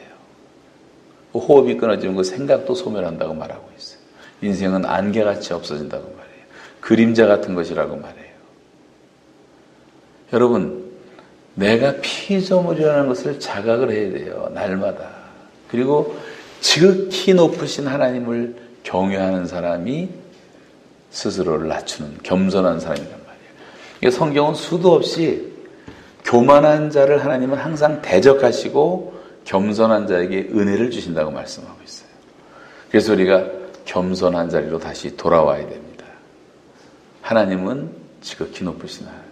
A: 호흡이 끊어지는 거 생각도 소멸한다고 말하고 있어요. 인생은 안개같이 없어진다고 말해요. 그림자 같은 것이라고 말해요. 여러분, 내가 피조물이라는 것을 자각을 해야 돼요. 날마다. 그리고 지극히 높으신 하나님을 경외하는 사람이 스스로를 낮추는 겸손한 사람이란 말이에요. 성경은 수도 없이 교만한 자를 하나님은 항상 대적하시고 겸손한 자에게 은혜를 주신다고 말씀하고 있어요. 그래서 우리가 겸손한 자리로 다시 돌아와야 됩니다. 하나님은 지극히 높으신 하나님.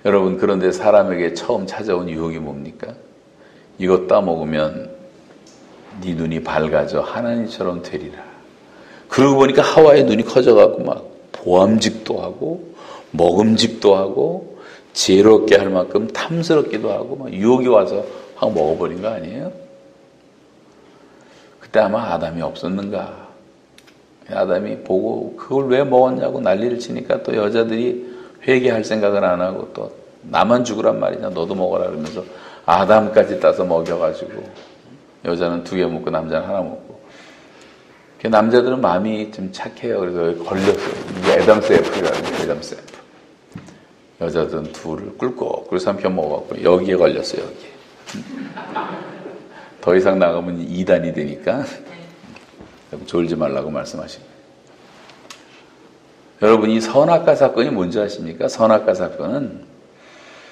A: 여러분, 그런데 사람에게 처음 찾아온 유혹이 뭡니까? 이것 따먹으면 네 눈이 밝아져 하나님처럼 되리라. 그러고 보니까 하와의 눈이 커져가고 막 보암직도 하고 먹음직도 하고 지혜롭게 할 만큼 탐스럽기도 하고 막 유혹이 와서 확 먹어버린 거 아니에요? 그때 아마 아담이 없었는가? 아담이 보고 그걸 왜 먹었냐고 난리를 치니까 또 여자들이 회개할 생각을 안 하고 또 나만 죽으란 말이냐, 너도 먹어라 그러면서 아담까지 따서 먹여가지고 여자는 2개 먹고 남자는 하나 먹고. 남자들은 마음이 좀 착해요. 그래서 걸렸어요. 이게 애덤스 애플이라는 거예요. 애덤스 애플. 여자들은 둘을 꿀꺽 삼켜 먹어갖고 여기에 걸렸어요. 여기에. 더 이상 나가면 2단이 되니까 졸지 말라고 말씀하신 거예요. 여러분, 이 선악과 사건이 뭔지 아십니까? 선악과 사건은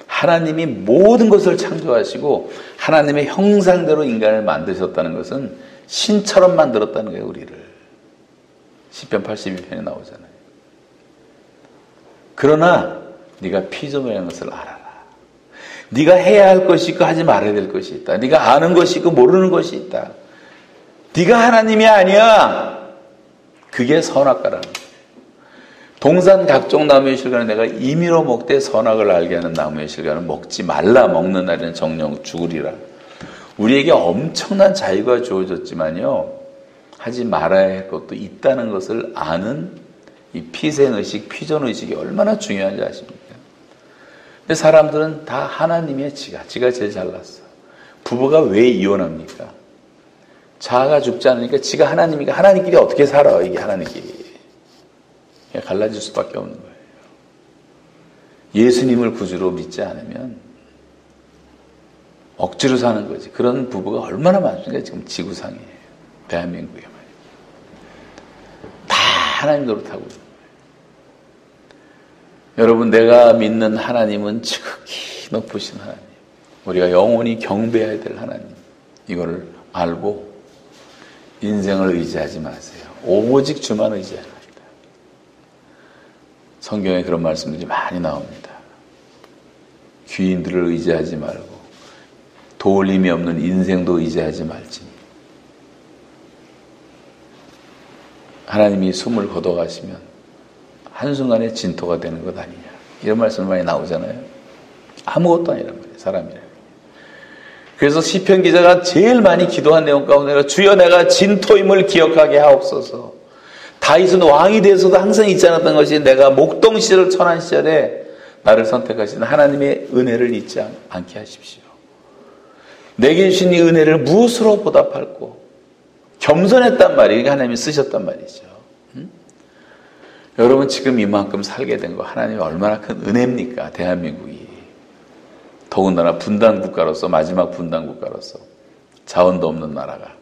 A: 하나님이 모든 것을 창조하시고 하나님의 형상대로 인간을 만드셨다는 것은 신처럼 만들었다는 거예요, 우리를. 시편 82편에 나오잖아요. 그러나 네가 피조물이라는 것을 알아라. 네가 해야 할 것이 있고 하지 말아야 될 것이 있다. 네가 아는 것이 있고 모르는 것이 있다. 네가 하나님이 아니야. 그게 선악과라는 거예요. 동산 각종 나무의 실과는 내가 임의로 먹되 선악을 알게 하는 나무의 실과는 먹지 말라. 먹는 날에는 정령 죽으리라. 우리에게 엄청난 자유가 주어졌지만요, 하지 말아야 할 것도 있다는 것을 아는 이 피생의식, 피존의식이 얼마나 중요한지 아십니까? 근데 사람들은 다 하나님의 지가 제일 잘났어. 부부가 왜 이혼합니까? 자아가 죽지 않으니까 지가 하나님이니까 하나님끼리 어떻게 살아, 이게 하나님끼리. 갈라질 수밖에 없는 거예요. 예수님을 구주로 믿지 않으면 억지로 사는 거지. 그런 부부가 얼마나 많습니까? 지금 지구상에. 대한민국에 말이에요. 다 하나님 노릇하고 있는 거예요. 여러분, 내가 믿는 하나님은 지극히 높으신 하나님. 우리가 영원히 경배해야 될 하나님. 이거를 알고 인생을 의지하지 마세요. 오직 주만 의지하라. 성경에 그런 말씀들이 많이 나옵니다. 귀인들을 의지하지 말고 도울림이 없는 인생도 의지하지 말지. 하나님이 숨을 거둬가시면 한순간에 진토가 되는 것 아니냐. 이런 말씀 많이 나오잖아요. 아무것도 아니란 말이에요. 사람이라. 그래서 시편 기자가 제일 많이 기도한 내용 가운데가 주여 내가 진토임을 기억하게 하옵소서. 다윗은 왕이 돼서도 항상 잊지 않았던 것이 내가 목동 시절 천한 시절에 나를 선택하신 하나님의 은혜를 잊지 않게 하십시오. 내게 주신 이 은혜를 무엇으로 보답할고 겸손했단 말이에요. 하나님이 쓰셨단 말이죠. 여러분 지금 이만큼 살게 된 거 하나님이 얼마나 큰 은혜입니까? 대한민국이. 더군다나 분단국가로서 마지막 분단국가로서 자원도 없는 나라가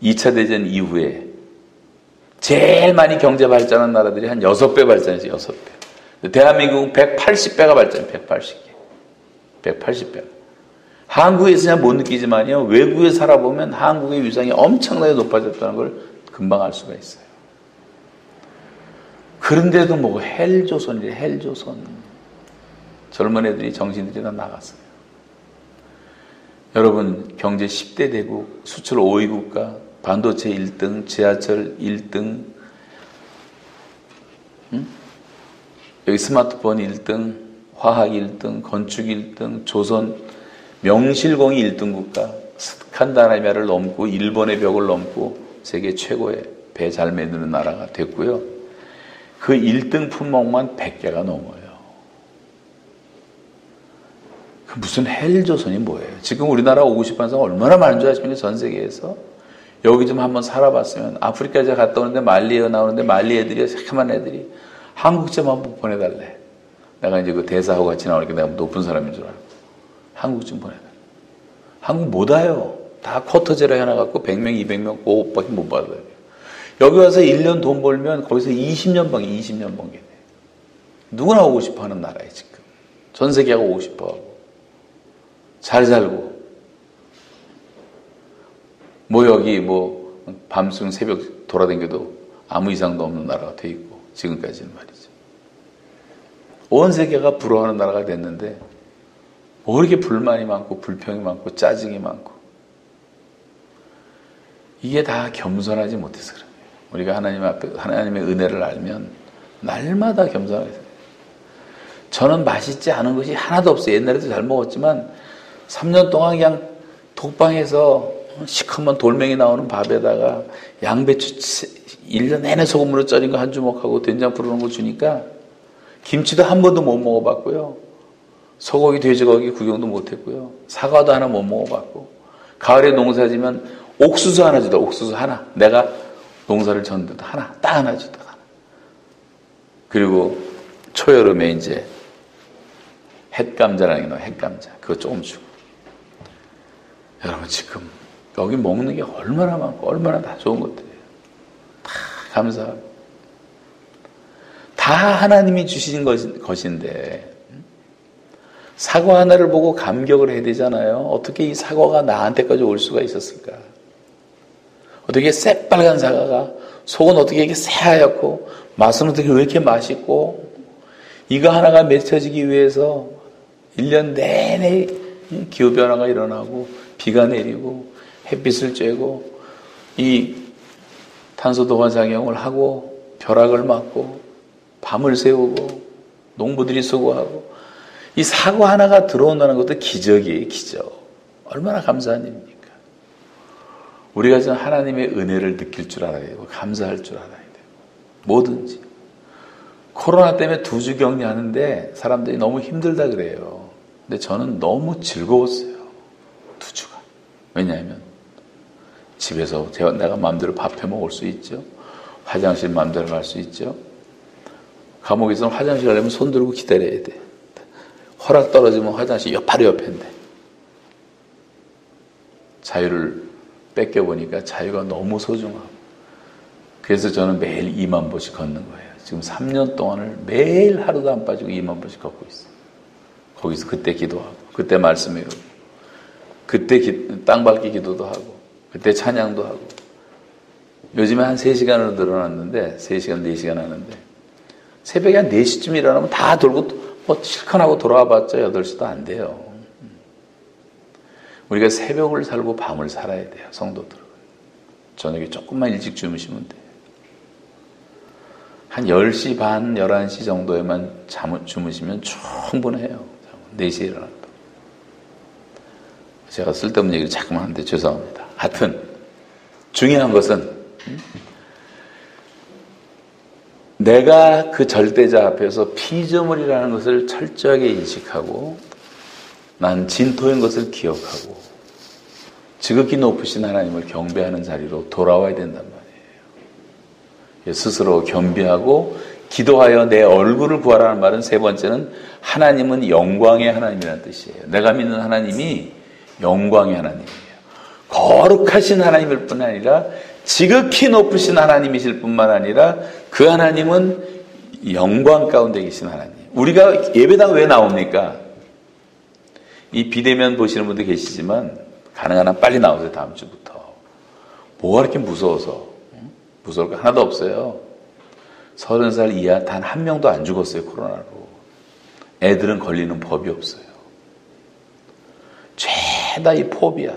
A: 2차 대전 이후에 제일 많이 경제 발전한 나라들이 한 6배 발전했어요. 6배. 대한민국은 180배가 발전해요. 180배. 한국에서 그냥 못 느끼지만요. 외국에 살아보면 한국의 위상이 엄청나게 높아졌다는 걸 금방 알 수가 있어요. 그런데도 뭐 헬조선이래. 헬조선. 젊은 애들이 정신들이 다 나갔어요. 여러분 경제 10대 대국, 수출 5위 국가, 반도체 1등, 지하철 1등, 여기 스마트폰 1등, 화학 1등, 건축 1등, 조선 명실공히 1등 국가, 스칸다나비아를 넘고 일본의 벽을 넘고 세계 최고의 배 잘 만드는 나라가 됐고요. 그 1등 품목만 100개가 넘어요. 그 무슨 헬조선이 뭐예요? 지금 우리나라 오고 싶어하는 사람 얼마나 많은 줄 아십니까? 전 세계에서. 여기 좀 한번 살아봤으면 아프리카 제가 갔다 오는데 말리에 나오는데 말리 애들이 새카만 애들이 한국 좀 한번 보내달래. 내가 이제 그 대사하고 같이 나오니까 내가 높은 사람인 줄 알고 한국 좀 보내달래. 한국 못 와요. 다 쿼터제로 해놔갖고 100명, 200명 그것밖에 못 받아요. 여기 와서 1년 돈 벌면 거기서 20년 번게 돼. 누구나 오고 싶어하는 나라에 지금. 전 세계가 오고 싶어하고 잘 살고. 뭐 여기 뭐 밤중 새벽 돌아다녀도 아무 이상도 없는 나라가 돼 있고 지금까지는 말이죠. 온 세계가 부러워하는 나라가 됐는데 뭐 이렇게 불만이 많고 불평이 많고 짜증이 많고 이게 다 겸손하지 못해서 그래요. 우리가 하나님 앞에 하나님의 은혜를 알면 날마다 겸손하게 돼요. 저는 맛있지 않은 것이 하나도 없어요. 옛날에도 잘 먹었지만 3년 동안 그냥 독방에서 시커먼 돌멩이 나오는 밥에다가 양배추 1년 내내 소금으로 쪄린 거 한 주먹하고 된장 부르는 거 주니까 김치도 한 번도 못 먹어봤고요. 소고기, 돼지고기 구경도 못했고요. 사과도 하나 못 먹어봤고 가을에 농사지면 옥수수 하나 주다. 옥수수 하나. 내가 농사를 졌는데도 하나. 딱 하나 주다. 그리고 초여름에 이제 햇감자라는 게 나와요. 햇감자. 그거 조금 주고. 여러분 지금 여기 먹는 게 얼마나 많고 얼마나 다 좋은 것들이에요. 다 감사하고. 다 하나님이 주신 것인데 사과 하나를 보고 감격을 해야 되잖아요. 어떻게 이 사과가 나한테까지 올 수가 있었을까? 어떻게 새빨간 사과가 속은 어떻게 이렇게 새하얗고 맛은 어떻게 왜 이렇게 맛있고 이거 하나가 맺혀지기 위해서 1년 내내 기후변화가 일어나고 비가 내리고 햇빛을 쬐고 이 탄소도화작용을 하고 벼락을 맞고 밤을 새우고 농부들이 수고하고 이 사과 하나가 들어온다는 것도 기적이에요. 기적. 얼마나 감사한 일입니까? 우리가 지금 하나님의 은혜를 느낄 줄 알아야 되고 감사할 줄 알아야 돼요. 뭐든지. 코로나 때문에 2주 격리하는데 사람들이 너무 힘들다 그래요. 근데 저는 너무 즐거웠어요. 2주가. 왜냐하면 집에서 내가 마음대로 밥 해 먹을 수 있죠. 화장실 마음대로 갈 수 있죠. 감옥에서는 화장실 가려면 손 들고 기다려야 돼. 허락 떨어지면 화장실 바로 옆인데. 자유를 뺏겨보니까 자유가 너무 소중하고, 그래서 저는 매일 2만 보씩 걷는 거예요. 지금 3년 동안을 매일 하루도 안 빠지고 2만 보씩 걷고 있어요. 거기서 그때 기도하고, 그때 말씀 외우고, 그때 땅밟기 기도도 하고, 그때 찬양도 하고. 요즘에 한 3시간으로 늘어났는데, 3시간, 4시간 하는데, 새벽에 한 4시쯤 일어나면 다 돌고, 실컷 하고 돌아와 봤자 8시도 안 돼요. 우리가 새벽을 살고 밤을 살아야 돼요, 성도들은. 저녁에 조금만 일찍 주무시면 돼요. 한 10시 반, 11시 정도에만 주무시면 충분해요. 4시에 일어난다. 제가 쓸데없는 얘기를 자꾸만 하는데 죄송합니다. 하여튼 중요한 것은 내가 그 절대자 앞에서 피조물이라는 것을 철저하게 인식하고 난 진토인 것을 기억하고 지극히 높으신 하나님을 경배하는 자리로 돌아와야 된단 말이에요. 스스로 겸비하고 기도하여 내 얼굴을 구하라는 말은 세 번째는 하나님은 영광의 하나님이라는 뜻이에요. 내가 믿는 하나님이 영광의 하나님이에요. 거룩하신 하나님일 뿐 아니라 지극히 높으신 하나님이실 뿐만 아니라 그 하나님은 영광 가운데 계신 하나님. 우리가 예배당 왜 나옵니까? 이 비대면 보시는 분도 계시지만 가능한 한 빨리 나오세요. 다음 주부터. 뭐가 이렇게 무서워서? 무서울 거 하나도 없어요. 30살 이하 단 한 명도 안 죽었어요. 코로나로. 애들은 걸리는 법이 없어요. 죄다 이 포비아.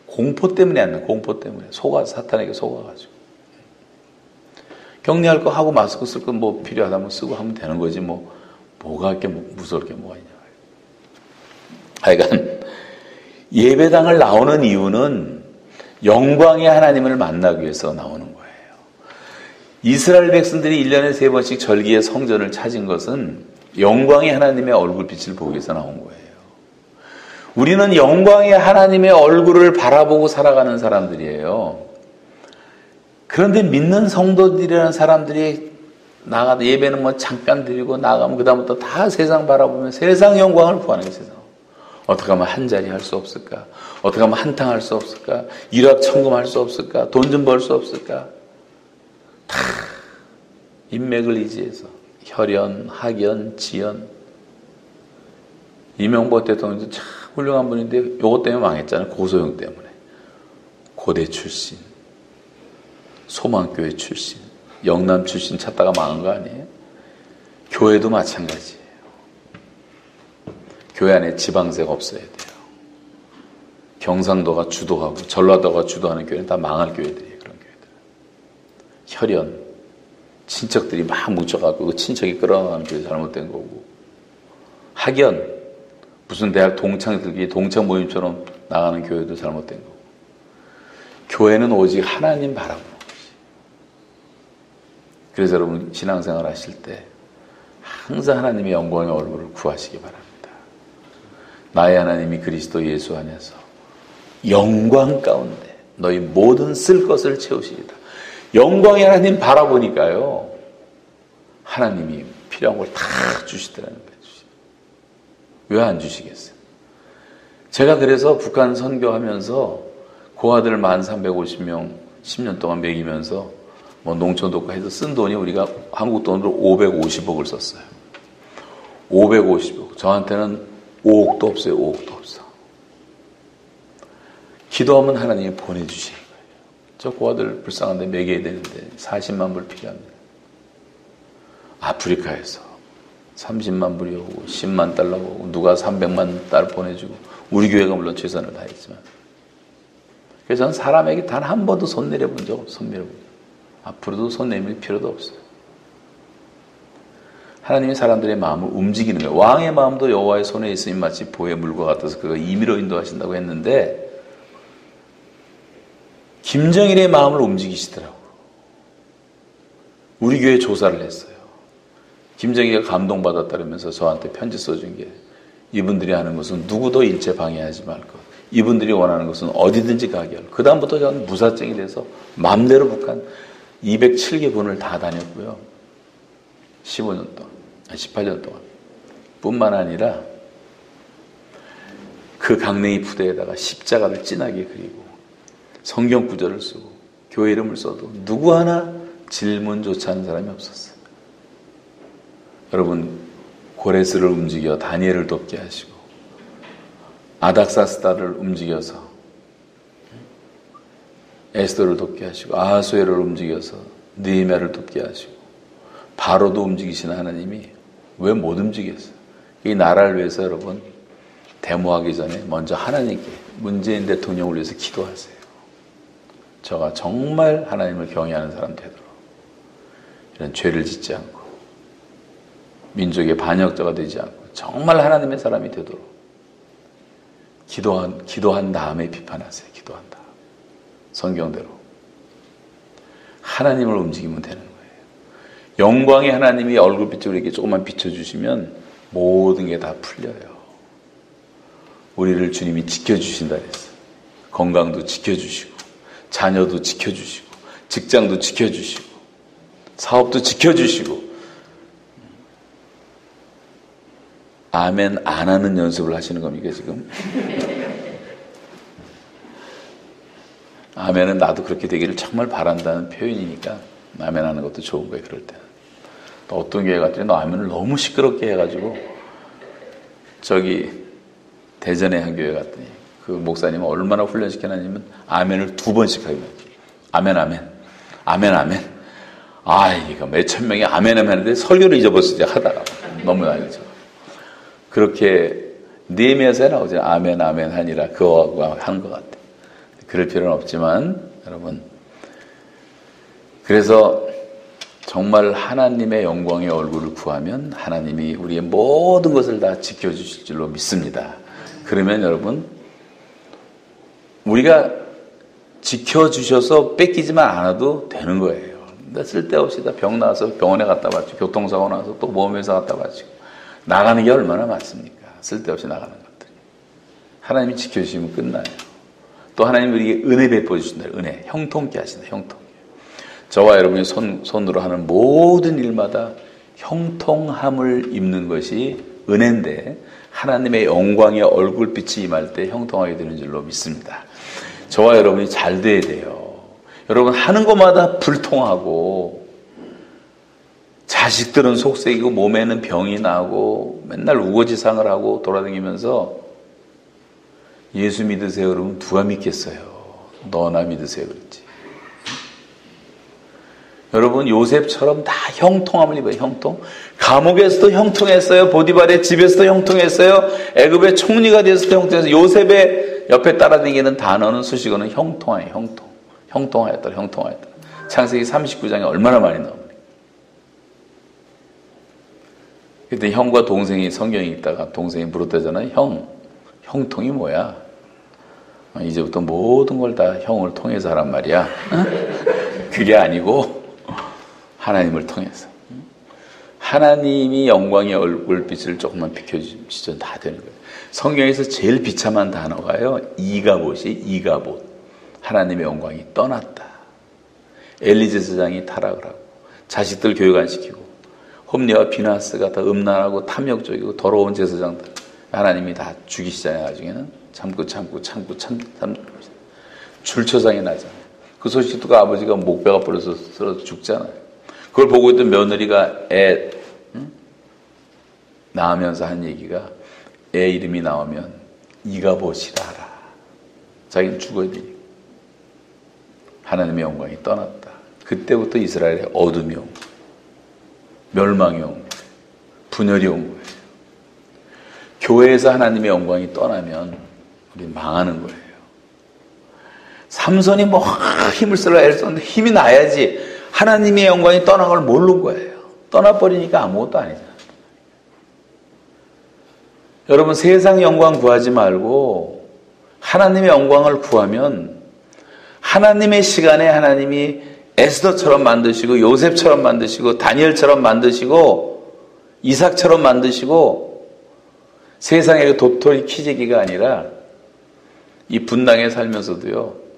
A: 공포 때문에 안 나. 공포 때문에. 사탄에게 속아가지고. 격리할 거 하고 마스크 쓸 거 뭐 필요하다면 쓰고 하면 되는 거지. 뭐가 이렇게 무서울 게 뭐가 있냐. 하여간 예배당을 나오는 이유는 영광의 하나님을 만나기 위해서 나오는 거예요. 이스라엘 백성들이 1년에 3번씩 절기의 성전을 찾은 것은 영광의 하나님의 얼굴빛을 보기 위해서 나온 거예요. 우리는 영광의 하나님의 얼굴을 바라보고 살아가는 사람들이에요. 그런데 믿는 성도들이라는 사람들이 나가도 예배는 잠깐 드리고 나가면 그다음부터 다 세상 바라보면 세상 영광을 구하는 게 세상. 어떻게 하면 한 자리 할 수 없을까? 어떻게 하면 한탕 할 수 없을까? 일확천금 할 수 없을까? 돈 좀 벌 수 없을까? 다 인맥을 의지해서 혈연, 학연, 지연. 이명박 대통령도 참 훌륭한 분인데 요것 때문에 망했잖아요. 고소영 때문에. 고대 출신, 소망교회 출신, 영남 출신 찾다가 망한 거 아니에요? 교회도 마찬가지예요. 교회 안에 지방세가 없어야 돼요. 경상도가 주도하고 전라도가 주도하는 교회는 다 망할 교회들이에요. 그런 교회들. 혈연, 친척들이 막 뭉쳐갖고 그 친척이 끌어나가는 교회 잘못된 거고. 학연, 무슨 대학 동창들끼리 동창 모임처럼 나가는 교회도 잘못된 거고. 교회는 오직 하나님 바라보는 것이. 그래서 여러분 신앙생활 하실 때 항상 하나님의 영광의 얼굴을 구하시기 바랍니다. 나의 하나님이 그리스도 예수 안에서 영광 가운데 너희 모든 쓸 것을 채우시리다. 영광의 하나님 바라보니까요. 하나님이 필요한 걸 다 주시더라는 거예요. 왜 안 주시겠어요? 제가 그래서 북한 선교하면서 고아들 1350명 10년 동안 먹이면서 농촌 독가 해서 쓴 돈이 우리가 한국 돈으로 550억을 썼어요. 550억. 저한테는 5억도 없어요. 5억도 없어. 기도하면 하나님이 보내주시는 거예요. 저 고아들 불쌍한데 먹여야 되는데 40만 불 필요합니다. 아프리카에서 30만 불이 오고 10만 달러가 오고 누가 300만 달러 보내주고 우리 교회가 물론 최선을 다했지만 그래서 저는 사람에게 단 한 번도 손 내려본 적 없어요. 손 내려본 적. 앞으로도 손 내밀 필요도 없어요. 하나님이 사람들의 마음을 움직이는 거예요. 왕의 마음도 여호와의 손에 있으니 마치 보의 물과 같아서 그가 임의로 인도하신다고 했는데 김정일의 마음을 움직이시더라고요. 우리 교회 조사를 했어요. 김정일이가 감동받았다면서 저한테 편지 써준 게 이분들이 하는 것은 누구도 일체 방해하지 말 것. 이분들이 원하는 것은 어디든지 가게 할. 그 다음부터 저는 무사증이 돼서 마음대로 북한 207개 군을 다 다녔고요. 15년 동안, 18년 동안. 뿐만 아니라 그 강냉이 부대에다가 십자가를 진하게 그리고 성경 구절을 쓰고 교회 이름을 써도 누구 하나 질문조차 하는 사람이 없었어요. 여러분, 고레스를 움직여 다니엘을 돕게 하시고 아닥사스다를 움직여서 에스더를 돕게 하시고 아하수에를 움직여서 느헤미야를 돕게 하시고 바로도 움직이시는 하나님이 왜 못 움직였어요? 이 나라를 위해서 여러분 데모하기 전에 먼저 하나님께 문재인 대통령을 위해서 기도하세요. 저가 정말 하나님을 경외하는 사람 되도록 이런 죄를 짓지 않고 민족의 반역자가 되지 않고 정말 하나님의 사람이 되도록 기도한 다음에 비판하세요. 기도한 다음 성경대로 하나님을 움직이면 되는 거예요. 영광의 하나님이 얼굴빛을 이렇게 조금만 비춰주시면 모든 게 다 풀려요. 우리를 주님이 지켜주신다 그랬어요. 건강도 지켜주시고 자녀도 지켜주시고 직장도 지켜주시고 사업도 지켜주시고. 아멘 안 하는 연습을 하시는 겁니까 지금? 아멘은 나도 그렇게 되기를 정말 바란다는 표현이니까 아멘 하는 것도 좋은 거예요. 그럴 때는. 또 어떤 교회 갔더니 너 아멘을 너무 시끄럽게 해가지고 저기 대전의 한 교회 갔더니 그 목사님은 얼마나 훈련시켜놨냐면 아멘을 2번씩 하고 아멘 아멘 아멘 아멘. 아 이거 몇천 명이 아멘 아멘 하는데 설교를 잊어버렸어요. 하다가 너무 알죠. 그렇게 느헤미야서에 나오죠. 아멘 아멘 하니라 그거 하는 것 같아요. 그럴 필요는 없지만 여러분, 그래서 정말 하나님의 영광의 얼굴을 구하면 하나님이 우리의 모든 것을 다 지켜주실 줄로 믿습니다. 그러면 여러분, 우리가 지켜주셔서 뺏기지만 않아도 되는 거예요. 쓸데없이 다 병 나와서 병원에 갔다 왔죠. 교통사고 나서 또 보험회사 갔다 왔죠. 나가는 게 얼마나 많습니까? 쓸데없이 나가는 것들이. 하나님이 지켜주시면 끝나요. 또 하나님이 우리에게 은혜 베풀어주신다. 은혜, 형통케 하신다. 형통케. 저와 여러분이 손으로 하는 모든 일마다 형통함을 입는 것이 은혜인데 하나님의 영광의 얼굴빛이 임할 때 형통하게 되는 줄로 믿습니다. 저와 여러분이 잘 돼야 돼요. 여러분 하는 것마다 불통하고 자식들은 속색이고 몸에는 병이 나고 맨날 우거지상을 하고 돌아다니면서 예수 믿으세요 그러면 누가 믿겠어요? 너나 믿으세요 그랬지. 여러분 요셉처럼 다 형통함을 입어요. 형통. 감옥에서도 형통했어요. 보디발의 집에서도 형통했어요. 애굽의 총리가 돼서도 형통했어요. 요셉의 옆에 따라다니는 단어는 수식어는 형통하예요. 형통. 형통하였다. 형통하였다. 창세기 39장에 얼마나 많이 나옵니까? 그때 형과 동생이 성경에 있다가 동생이 물었다잖아요. 형통이 뭐야? 이제부터 모든 걸 다 형을 통해서 하란 말이야. 그게 아니고 하나님을 통해서. 하나님이 영광의 얼굴빛을 조금만 비켜주시면 다 되는 거예요. 성경에서 제일 비참한 단어가요. 이가봇. 하나님의 영광이 떠났다. 엘리 제사장이 타락을 하고 자식들 교육 안 시키고 홈리와 비나스가 다 음란하고 탐욕적이고 더러운 제사장들 하나님이 다 죽이시잖아요. 나중에는 참고 줄초상이 나잖아요. 그 소식 듣고 아버지가 목배가 부러져서 쓰러져 죽잖아요. 그걸 보고 있던 며느리가 애 낳으면서 한 얘기가 애 이름이 나오면 이가봇이라 하라. 자기는 죽어야 되니까. 하나님의 영광이 떠났다. 그때부터 이스라엘의 어둠이 온 거예요. 멸망이 온 거예요. 분열이 온 거예요. 교회에서 하나님의 영광이 떠나면 우리 망하는 거예요. 삼손이 뭐 힘을 쓰려 애를 썼는데 힘이 나야지. 하나님의 영광이 떠난 걸 모르는 거예요. 떠나버리니까 아무것도 아니잖아요. 여러분 세상 영광 구하지 말고 하나님의 영광을 구하면 하나님의 시간에 하나님이 에스더처럼 만드시고 요셉처럼 만드시고 다니엘처럼 만드시고 이삭처럼 만드시고 세상의 도토리 키재기가 아니라 이 분당에 살면서도요.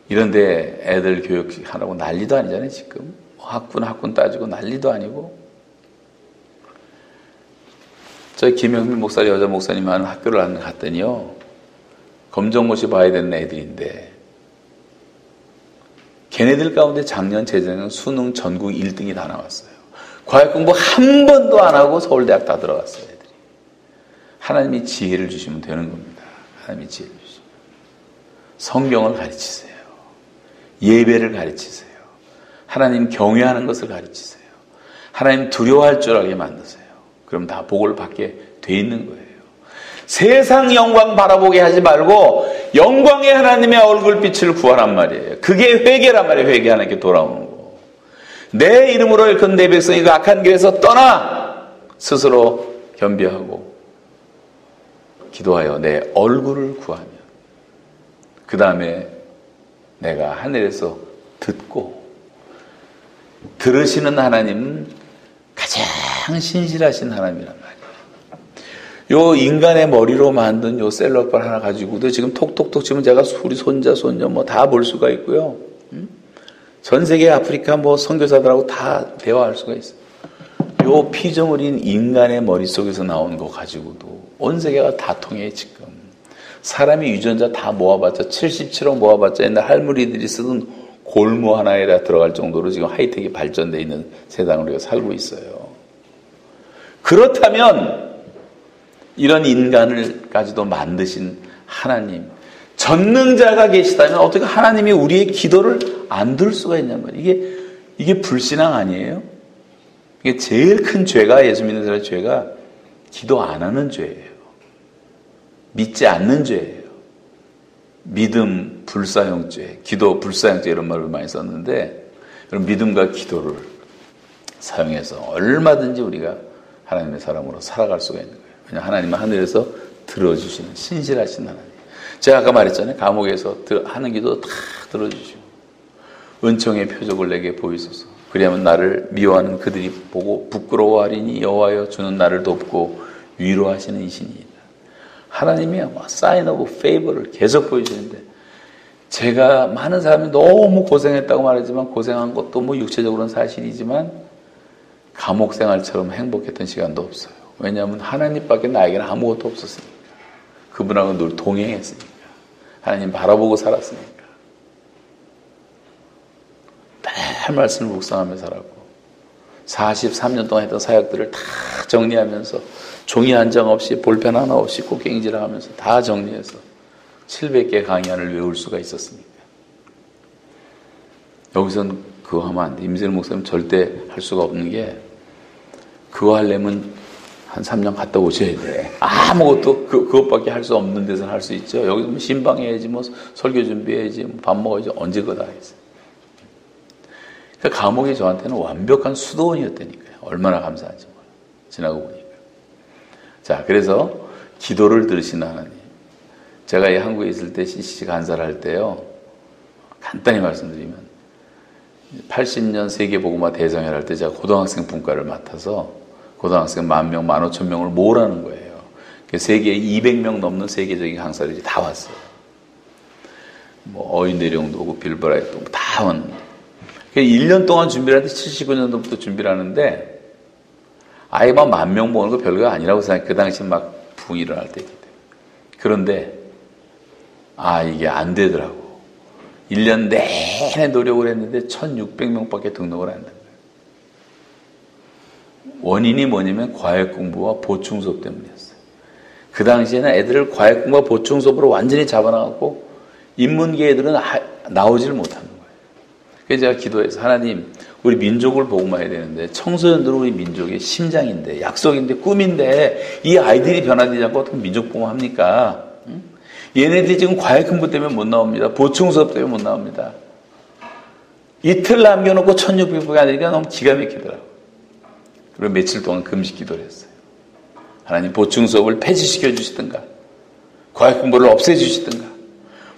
A: 이런데 애들 교육하라고 난리도 아니잖아요. 지금 학군 따지고 난리도 아니고. 저희 김영민 목사 여자 목사님 하는 학교를 갔더니요. 검정고시 봐야 되는 애들인데 걔네들 가운데 작년, 재작년 수능 전국 1등이 다 나왔어요. 과외 공부 한 번도 안 하고 서울대학 다 들어갔어요, 애들이. 하나님이 지혜를 주시면 되는 겁니다. 하나님이 지혜를 주시면. 성경을 가르치세요. 예배를 가르치세요. 하나님 경외하는 것을 가르치세요. 하나님 두려워할 줄 알게 만드세요. 그럼 다 복을 받게 돼 있는 거예요. 세상 영광 바라보게 하지 말고 영광의 하나님의 얼굴빛을 구하란 말이에요. 그게 회개란 말이에요. 회개 하나님께 돌아오는 거. 내 이름으로 일컫는 내 백성이 그 악한 길에서 떠나 스스로 겸비하고 기도하여 내 얼굴을 구하면 그 다음에 내가 하늘에서 듣고 들으시는 하나님은 가장 신실하신 하나님이란 말이에요. 요 인간의 머리로 만든 요 셀럽발 하나 가지고도 지금 톡톡톡 치면 제가 우리 손자, 손녀 뭐 다 볼 수가 있고요. 전 세계 아프리카 뭐 선교사들하고 다 대화할 수가 있어요. 요 피조물인 인간의 머릿속에서 나온 거 가지고도 온 세계가 다 통해 지금. 사람이 유전자 다 모아봤자 77억 모아봤자 옛날 할머니들이 쓰던 골무 하나에다 들어갈 정도로 지금 하이텍이 발전되어 있는 세상을 우리가 살고 있어요. 그렇다면 이런 인간을까지도 만드신 하나님, 전능자가 계시다면 어떻게 하나님이 우리의 기도를 안 들을 수가 있냔 말이에요. 이게 불신앙 아니에요? 이게 제일 큰 죄가, 예수 믿는 사람의 죄가 기도 안 하는 죄예요. 믿지 않는 죄예요. 믿음 불사용죄, 기도 불사용죄 이런 말을 많이 썼는데, 그럼 믿음과 기도를 사용해서 얼마든지 우리가 하나님의 사람으로 살아갈 수가 있는 거예요. 왜냐하면 하나님은 하늘에서 들어주시는 신실하신 하나님. 제가 아까 말했잖아요. 감옥에서 하는 기도 다 들어주시고 은총의 표적을 내게 보이소서. 그리하면 나를 미워하는 그들이 보고 부끄러워하리니 여호와여 주는 나를 돕고 위로하시는 이신이다. 하나님이 사인 오브 페이버를 계속 보여주시는데, 제가 많은 사람이 너무 고생했다고 말하지만 고생한 것도 뭐 육체적으로는 사실이지만 감옥 생활처럼 행복했던 시간도 없어요. 왜냐하면 하나님밖에 나에게는 아무것도 없었으니까. 그분하고 늘 동행했으니까. 하나님 바라보고 살았으니까. 늘 말씀을 묵상하며 살았고 43년 동안 했던 사역들을 다 정리하면서 종이 한 장 없이 볼펜 하나 없이 꽃갱이질하면서 다 정리해서 700개 강의안을 외울 수가 있었으니까. 여기서는 그거 하면 안 돼. 임세일 목사님 절대 할 수가 없는 게, 그거 하려면 한 3년 갔다 오셔야 돼. 아무것도 그것밖에 할 수 없는 데서는 할 수 있죠. 여기서 뭐 신방해야지, 뭐 설교 준비해야지, 뭐 밥 먹어야지, 언제 그거 다 했어요. 그러니까 감옥이 저한테는 완벽한 수도원이었다니까요. 얼마나 감사한지 몰라요. 지나고 보니까. 자, 그래서 기도를 들으시는 하나님. 제가 이 한국에 있을 때 CCC 간사를 할 때요, 간단히 말씀드리면 80년 세계복음화 대성회를 할 때 제가 고등학생 분과를 맡아서 고등학생 10,000명, 15,000명을 모으라는 거예요. 세계에 200명 넘는 세계적인 강사들이 다 왔어요. 뭐 어윈대령도 오고 빌브라이트도 오고 다 왔는데, 1년 동안 준비를 하는데 79년도부터 준비를 하는데 아예 막 10,000명 모으는 거 별거 아니라고 생각해. 그 당시 막 부흥이 일어날 때이기 때문에. 그런데 이게 안 되더라고. 1년 내내 노력을 했는데 1,600명밖에 등록을 안 했는 거예요. 원인이 뭐냐면 과외 공부와 보충 수업 때문이었어요. 그 당시에는 애들을 과외 공부와 보충 수업으로 완전히 잡아놔갖고 인문계 애들은 나오지를 못하는 거예요. 그래서 제가 기도해서, 하나님, 우리 민족을 복음화해야 되는데, 청소년들은 우리 민족의 심장인데, 약속인데, 꿈인데, 이 아이들이 변화되지 않고 어떻게 민족 복음합니까? 얘네들이 지금 과외 공부 때문에 못 나옵니다. 보충 수업 때문에 못 나옵니다. 이틀 남겨놓고 1,600명이 안 되니까 너무 기가 막히더라고요. 그리고 며칠 동안 금식 기도를 했어요. 하나님, 보충 수업을 폐지시켜 주시든가, 과외 공부를 없애 주시든가,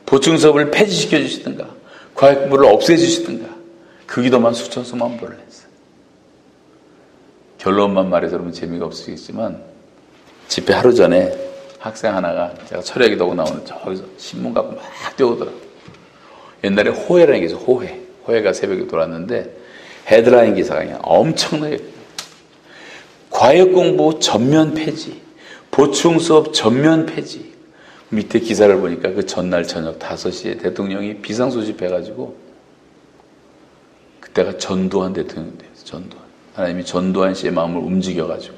A: 보충 수업을 폐지시켜 주시든가, 과외 공부를 없애 주시든가, 그 기도만 수천 수만 번을 했어요. 결론만 말해서 그러면 재미가 없으시겠지만, 집회 하루 전에 학생 하나가, 제가 철야 기도하고 나오는 저기서 신문 갖고 막 뛰어오더라고요. 옛날에 호해라는 게 있어요. 호해가 새벽에 돌았는데 헤드라인 기사가 그냥 엄청나게, 과외 공부 전면 폐지, 보충 수업 전면 폐지. 밑에 기사를 보니까 그 전날 저녁 5시에 대통령이 비상소집 해가지고 그때가 전두환 대통령이 됐어요. 전두환. 하나님이 전두환 씨의 마음을 움직여가지고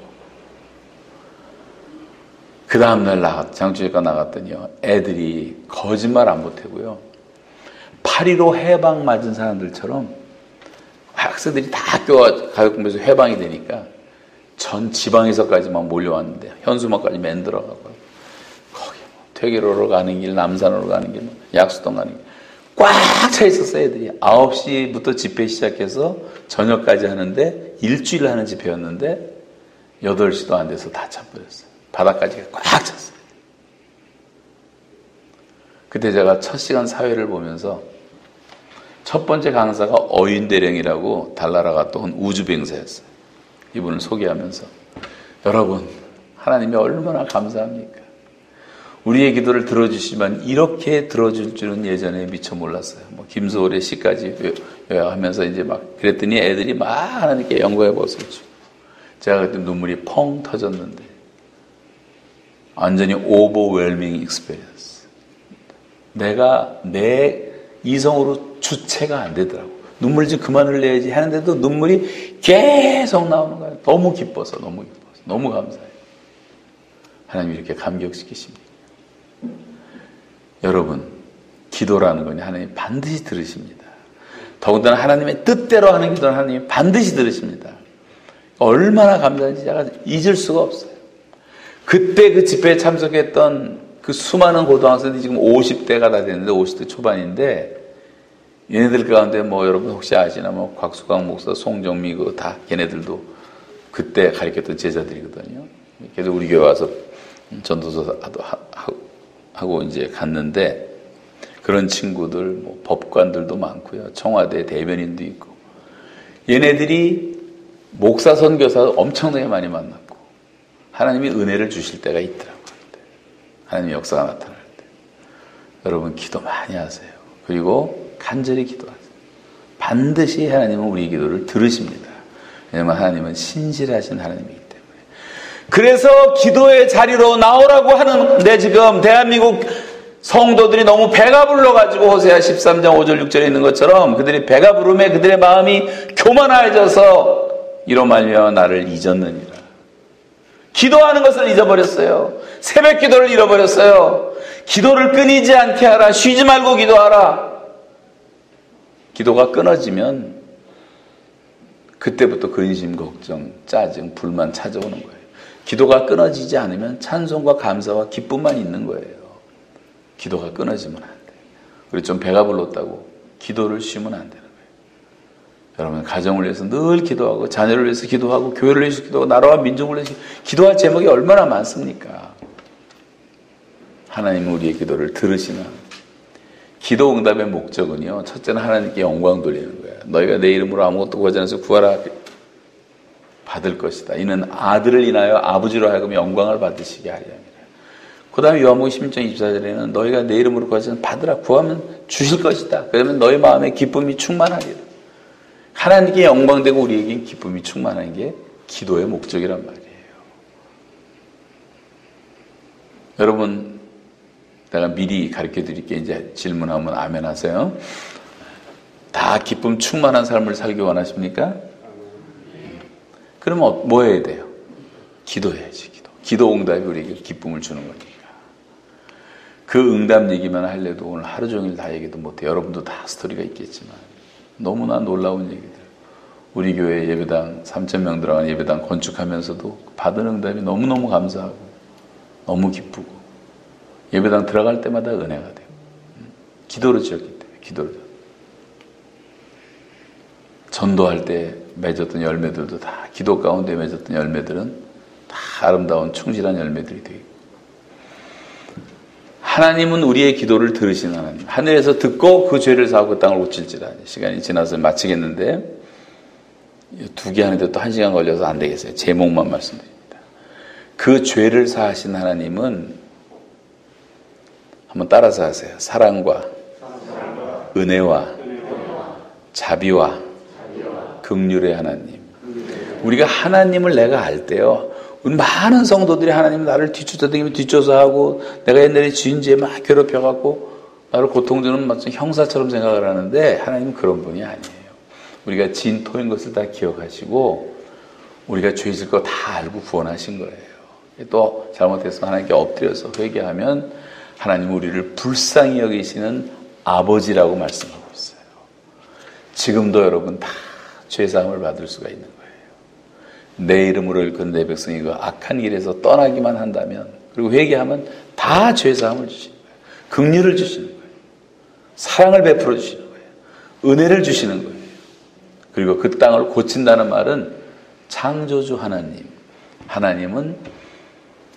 A: 그 다음날 장주회가 나갔더니요, 애들이 거짓말 안 보태고요, 8.15 해방 맞은 사람들처럼 학생들이 다 학교 가요공부에서 해방이 되니까 전 지방에서까지 막 몰려왔는데, 현수막까지 만들어가고, 거기 퇴계로로 가는 길, 남산으로 가는 길, 약수동 가는 길, 꽉 차 있었어요, 애들이. 9시부터 집회 시작해서 저녁까지 하는데, 일주일 하는 집회였는데, 8시도 안 돼서 다 차버렸어요. 바닥까지 꽉 찼어요. 그때 제가 첫 시간 사회를 보면서 첫 번째 강사가 어윈대령이라고 달나라 갔다 온 우주병사였어요. 이분을 소개하면서, 여러분, 하나님이 얼마나 감사합니까? 우리의 기도를 들어주시면 이렇게 들어줄 줄은 예전에 미처 몰랐어요. 뭐 김소월의 시까지 요약하면서 이제 막 그랬더니 애들이 막 하나님께 영광의 벗을 주고, 제가 그때 눈물이 펑 터졌는데, 완전히 오버웰밍 익스페리언스. 내가 내 이성으로 주체가 안 되더라고. 눈물 좀 그만 흘려야지 하는데도 눈물이 계속 나오는 거예요. 너무 기뻐서, 너무 기뻐서, 너무 감사해요. 하나님이 이렇게 감격시키십니다. 여러분, 기도라는 건 하나님이 반드시 들으십니다. 더군다나 하나님의 뜻대로 하는 기도는 하나님이 반드시 들으십니다. 얼마나 감사한지 제가 잊을 수가 없어요. 그때 그 집회에 참석했던 그 수많은 고등학생들이 지금 50대가 다 됐는데, 50대 초반인데, 얘네들 가운데 뭐 여러분 혹시 아시나, 뭐 곽수광 목사, 송정미 그거 다 걔네들도 그때 가르쳤던 제자들이거든요. 그래서 우리 교회 와서 전도서 하고 이제 갔는데, 그런 친구들, 뭐 법관들도 많고요, 청와대 대변인도 있고, 얘네들이 목사 선교사 엄청나게 많이 만났고, 하나님이 은혜를 주실 때가 있더라고요. 하나님의 역사가 나타날 때. 여러분, 기도 많이 하세요. 그리고 간절히 기도하세요. 반드시 하나님은 우리 기도를 들으십니다. 왜냐하면 하나님은 신실하신 하나님이기 때문에. 그래서 기도의 자리로 나오라고 하는데, 지금 대한민국 성도들이 너무 배가 불러가지고 호세아 13장 5절 6절에 있는 것처럼 그들이 배가 부르매 그들의 마음이 교만해져서 이로 말미암아 나를 잊었느니라. 기도하는 것을 잊어버렸어요. 새벽 기도를 잃어버렸어요. 기도를 끊이지 않게 하라. 쉬지 말고 기도하라. 기도가 끊어지면 그때부터 근심, 걱정, 짜증, 불만 찾아오는 거예요. 기도가 끊어지지 않으면 찬송과 감사와 기쁨만 있는 거예요. 기도가 끊어지면 안 돼요. 우리 좀 배가 불렀다고 기도를 쉬면 안 되는 거예요. 여러분, 가정을 위해서 늘 기도하고, 자녀를 위해서 기도하고, 교회를 위해서 기도하고, 나라와 민족을 위해서 기도할 제목이 얼마나 많습니까? 하나님은 우리의 기도를 들으시나? 기도 응답의 목적은요, 첫째는 하나님께 영광 돌리는 거예요. 너희가 내 이름으로 아무것도 구하지 않아서 구하라 받을 것이다. 이는 아들을 인하여 아버지로 하여금 영광을 받으시게 하려 합니다. 그 다음에 요한복음 16장 24절에는 너희가 내 이름으로 구하지 않아서 받으라. 구하면 주실 것이다. 그러면 너희 마음에 기쁨이 충만하리라. 하나님께 영광되고 우리에게 기쁨이 충만한 게 기도의 목적이란 말이에요. 여러분, 내가 미리 가르쳐 드릴게. 이제 질문하면 아멘 하세요. 다 기쁨 충만한 삶을 살기 원하십니까? 그러면 뭐 해야 돼요? 기도해야지. 기도 응답이 우리에게 기쁨을 주는 거니까. 그 응답 얘기만 하려도 오늘 하루 종일 다 얘기도 못해요. 여러분도 다 스토리가 있겠지만 너무나 놀라운 얘기들. 우리 교회 예배당 3,000명 들어간 예배당 건축하면서도 받은 응답이 너무너무 감사하고 너무 기쁘고, 예배당 들어갈 때마다 은혜가 돼요. 기도를 지었기 때문에. 기도를. 전도할 때 맺었던 열매들도 다, 기도 가운데 맺었던 열매들은 다 아름다운 충실한 열매들이 되고, 하나님은 우리의 기도를 들으신 하나님. 하늘에서 듣고 그 죄를 사하고 그 땅을 고칠지라. 시간이 지나서 마치겠는데, 두 개 하는데 또 1시간 걸려서 안 되겠어요. 제목만 말씀드립니다. 그 죄를 사하신 하나님은, 한번 따라서 하세요. 사랑과 은혜와 자비와 긍휼의 하나님. 우리가 하나님을 내가 알 때요, 많은 성도들이 하나님 나를 뒤쫓아다니면 뒤쫓아하고, 내가 옛날에 지은 죄에 막 괴롭혀갖고 나를 고통 주는 형사처럼 생각을 하는데, 하나님은 그런 분이 아니에요. 우리가 진토인 것을 다 기억하시고 우리가 죄 짓을 거 다 알고 구원하신 거예요. 또 잘못했으면 하나님께 엎드려서 회개하면 하나님 우리를 불쌍히 여기시는 아버지라고 말씀하고 있어요. 지금도 여러분 다 죄사함을 받을 수가 있는 거예요. 내 이름으로 일컫는 내 백성이 그 악한 길에서 떠나기만 한다면, 그리고 회개하면 다 죄사함을 주시는 거예요. 긍휼을 주시는 거예요. 사랑을 베풀어 주시는 거예요. 은혜를 주시는 거예요. 그리고 그 땅을 고친다는 말은 창조주 하나님, 하나님은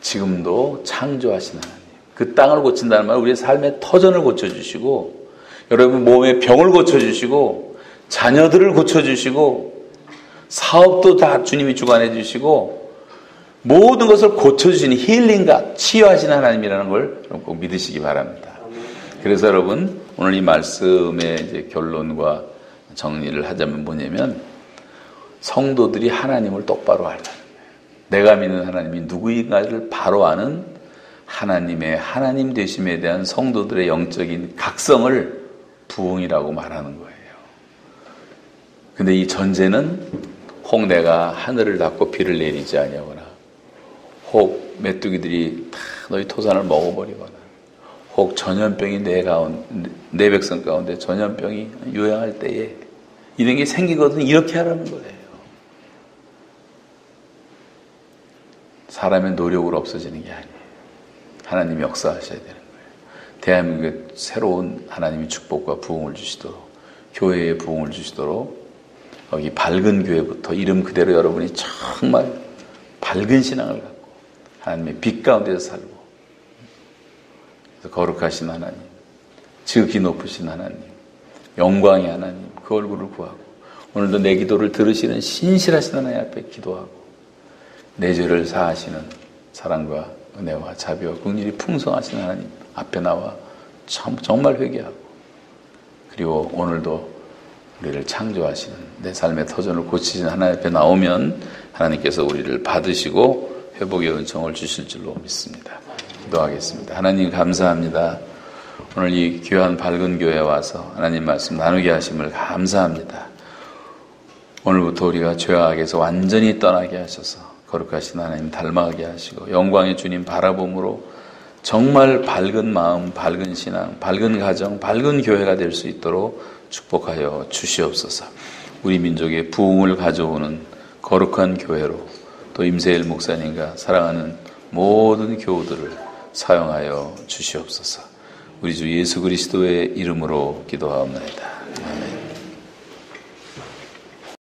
A: 지금도 창조하신 하나님, 그 땅을 고친다는 말은 우리의 삶의 터전을 고쳐주시고, 여러분 몸의 병을 고쳐주시고, 자녀들을 고쳐주시고, 사업도 다 주님이 주관해 주시고, 모든 것을 고쳐주시는 힐링과 치유하시는 하나님이라는 걸 꼭 믿으시기 바랍니다. 그래서 여러분 오늘 이 말씀의 이제 결론과 정리를 하자면 뭐냐면, 성도들이 하나님을 똑바로 알라는 거예요. 내가 믿는 하나님이 누구인가를 바로 아는 하나님의 하나님 되심에 대한 성도들의 영적인 각성을 부흥이라고 말하는 거예요. 근데 이 전제는 혹 내가 하늘을 닫고 비를 내리지 아니하거나, 혹 메뚜기들이 다 너희 토산을 먹어버리거나, 혹 전염병이 내 백성 가운데 전염병이 유행할 때에 이런 게 생기거든. 이렇게 하라는 거예요. 사람의 노력으로 없어지는 게 아니에요. 하나님이 역사하셔야 되는 거예요. 대한민국에 새로운 하나님의 축복과 부흥을 주시도록, 교회에 부흥을 주시도록, 여기 밝은 교회부터 이름 그대로 여러분이 정말 밝은 신앙을 갖고 하나님의 빛 가운데서 살고, 그래서 거룩하신 하나님, 지극히 높으신 하나님, 영광의 하나님, 그 얼굴을 구하고, 오늘도 내 기도를 들으시는 신실하신 하나님 앞에 기도하고, 내 죄를 사하시는 사랑과 은혜와 자비와 긍휼이 풍성하신 하나님 앞에 나와 정말 회개하고, 그리고 오늘도 우리를 창조하시는 내 삶의 터전을 고치시는 하나님 앞에 나오면 하나님께서 우리를 받으시고 회복의 은총을 주실 줄로 믿습니다. 기도하겠습니다. 하나님 감사합니다. 오늘 이 귀한 밝은 교회에 와서 하나님 말씀 나누게 하심을 감사합니다. 오늘부터 우리가 죄악에서 완전히 떠나게 하셔서 거룩하신 하나님 닮아가게 하시고, 영광의 주님 바라봄으로 정말 밝은 마음, 밝은 신앙, 밝은 가정, 밝은 교회가 될 수 있도록 축복하여 주시옵소서. 우리 민족의 부흥을 가져오는 거룩한 교회로, 또 임세일 목사님과 사랑하는 모든 교우들을 사용하여 주시옵소서. 우리 주 예수 그리스도의 이름으로 기도하옵나이다. 아멘.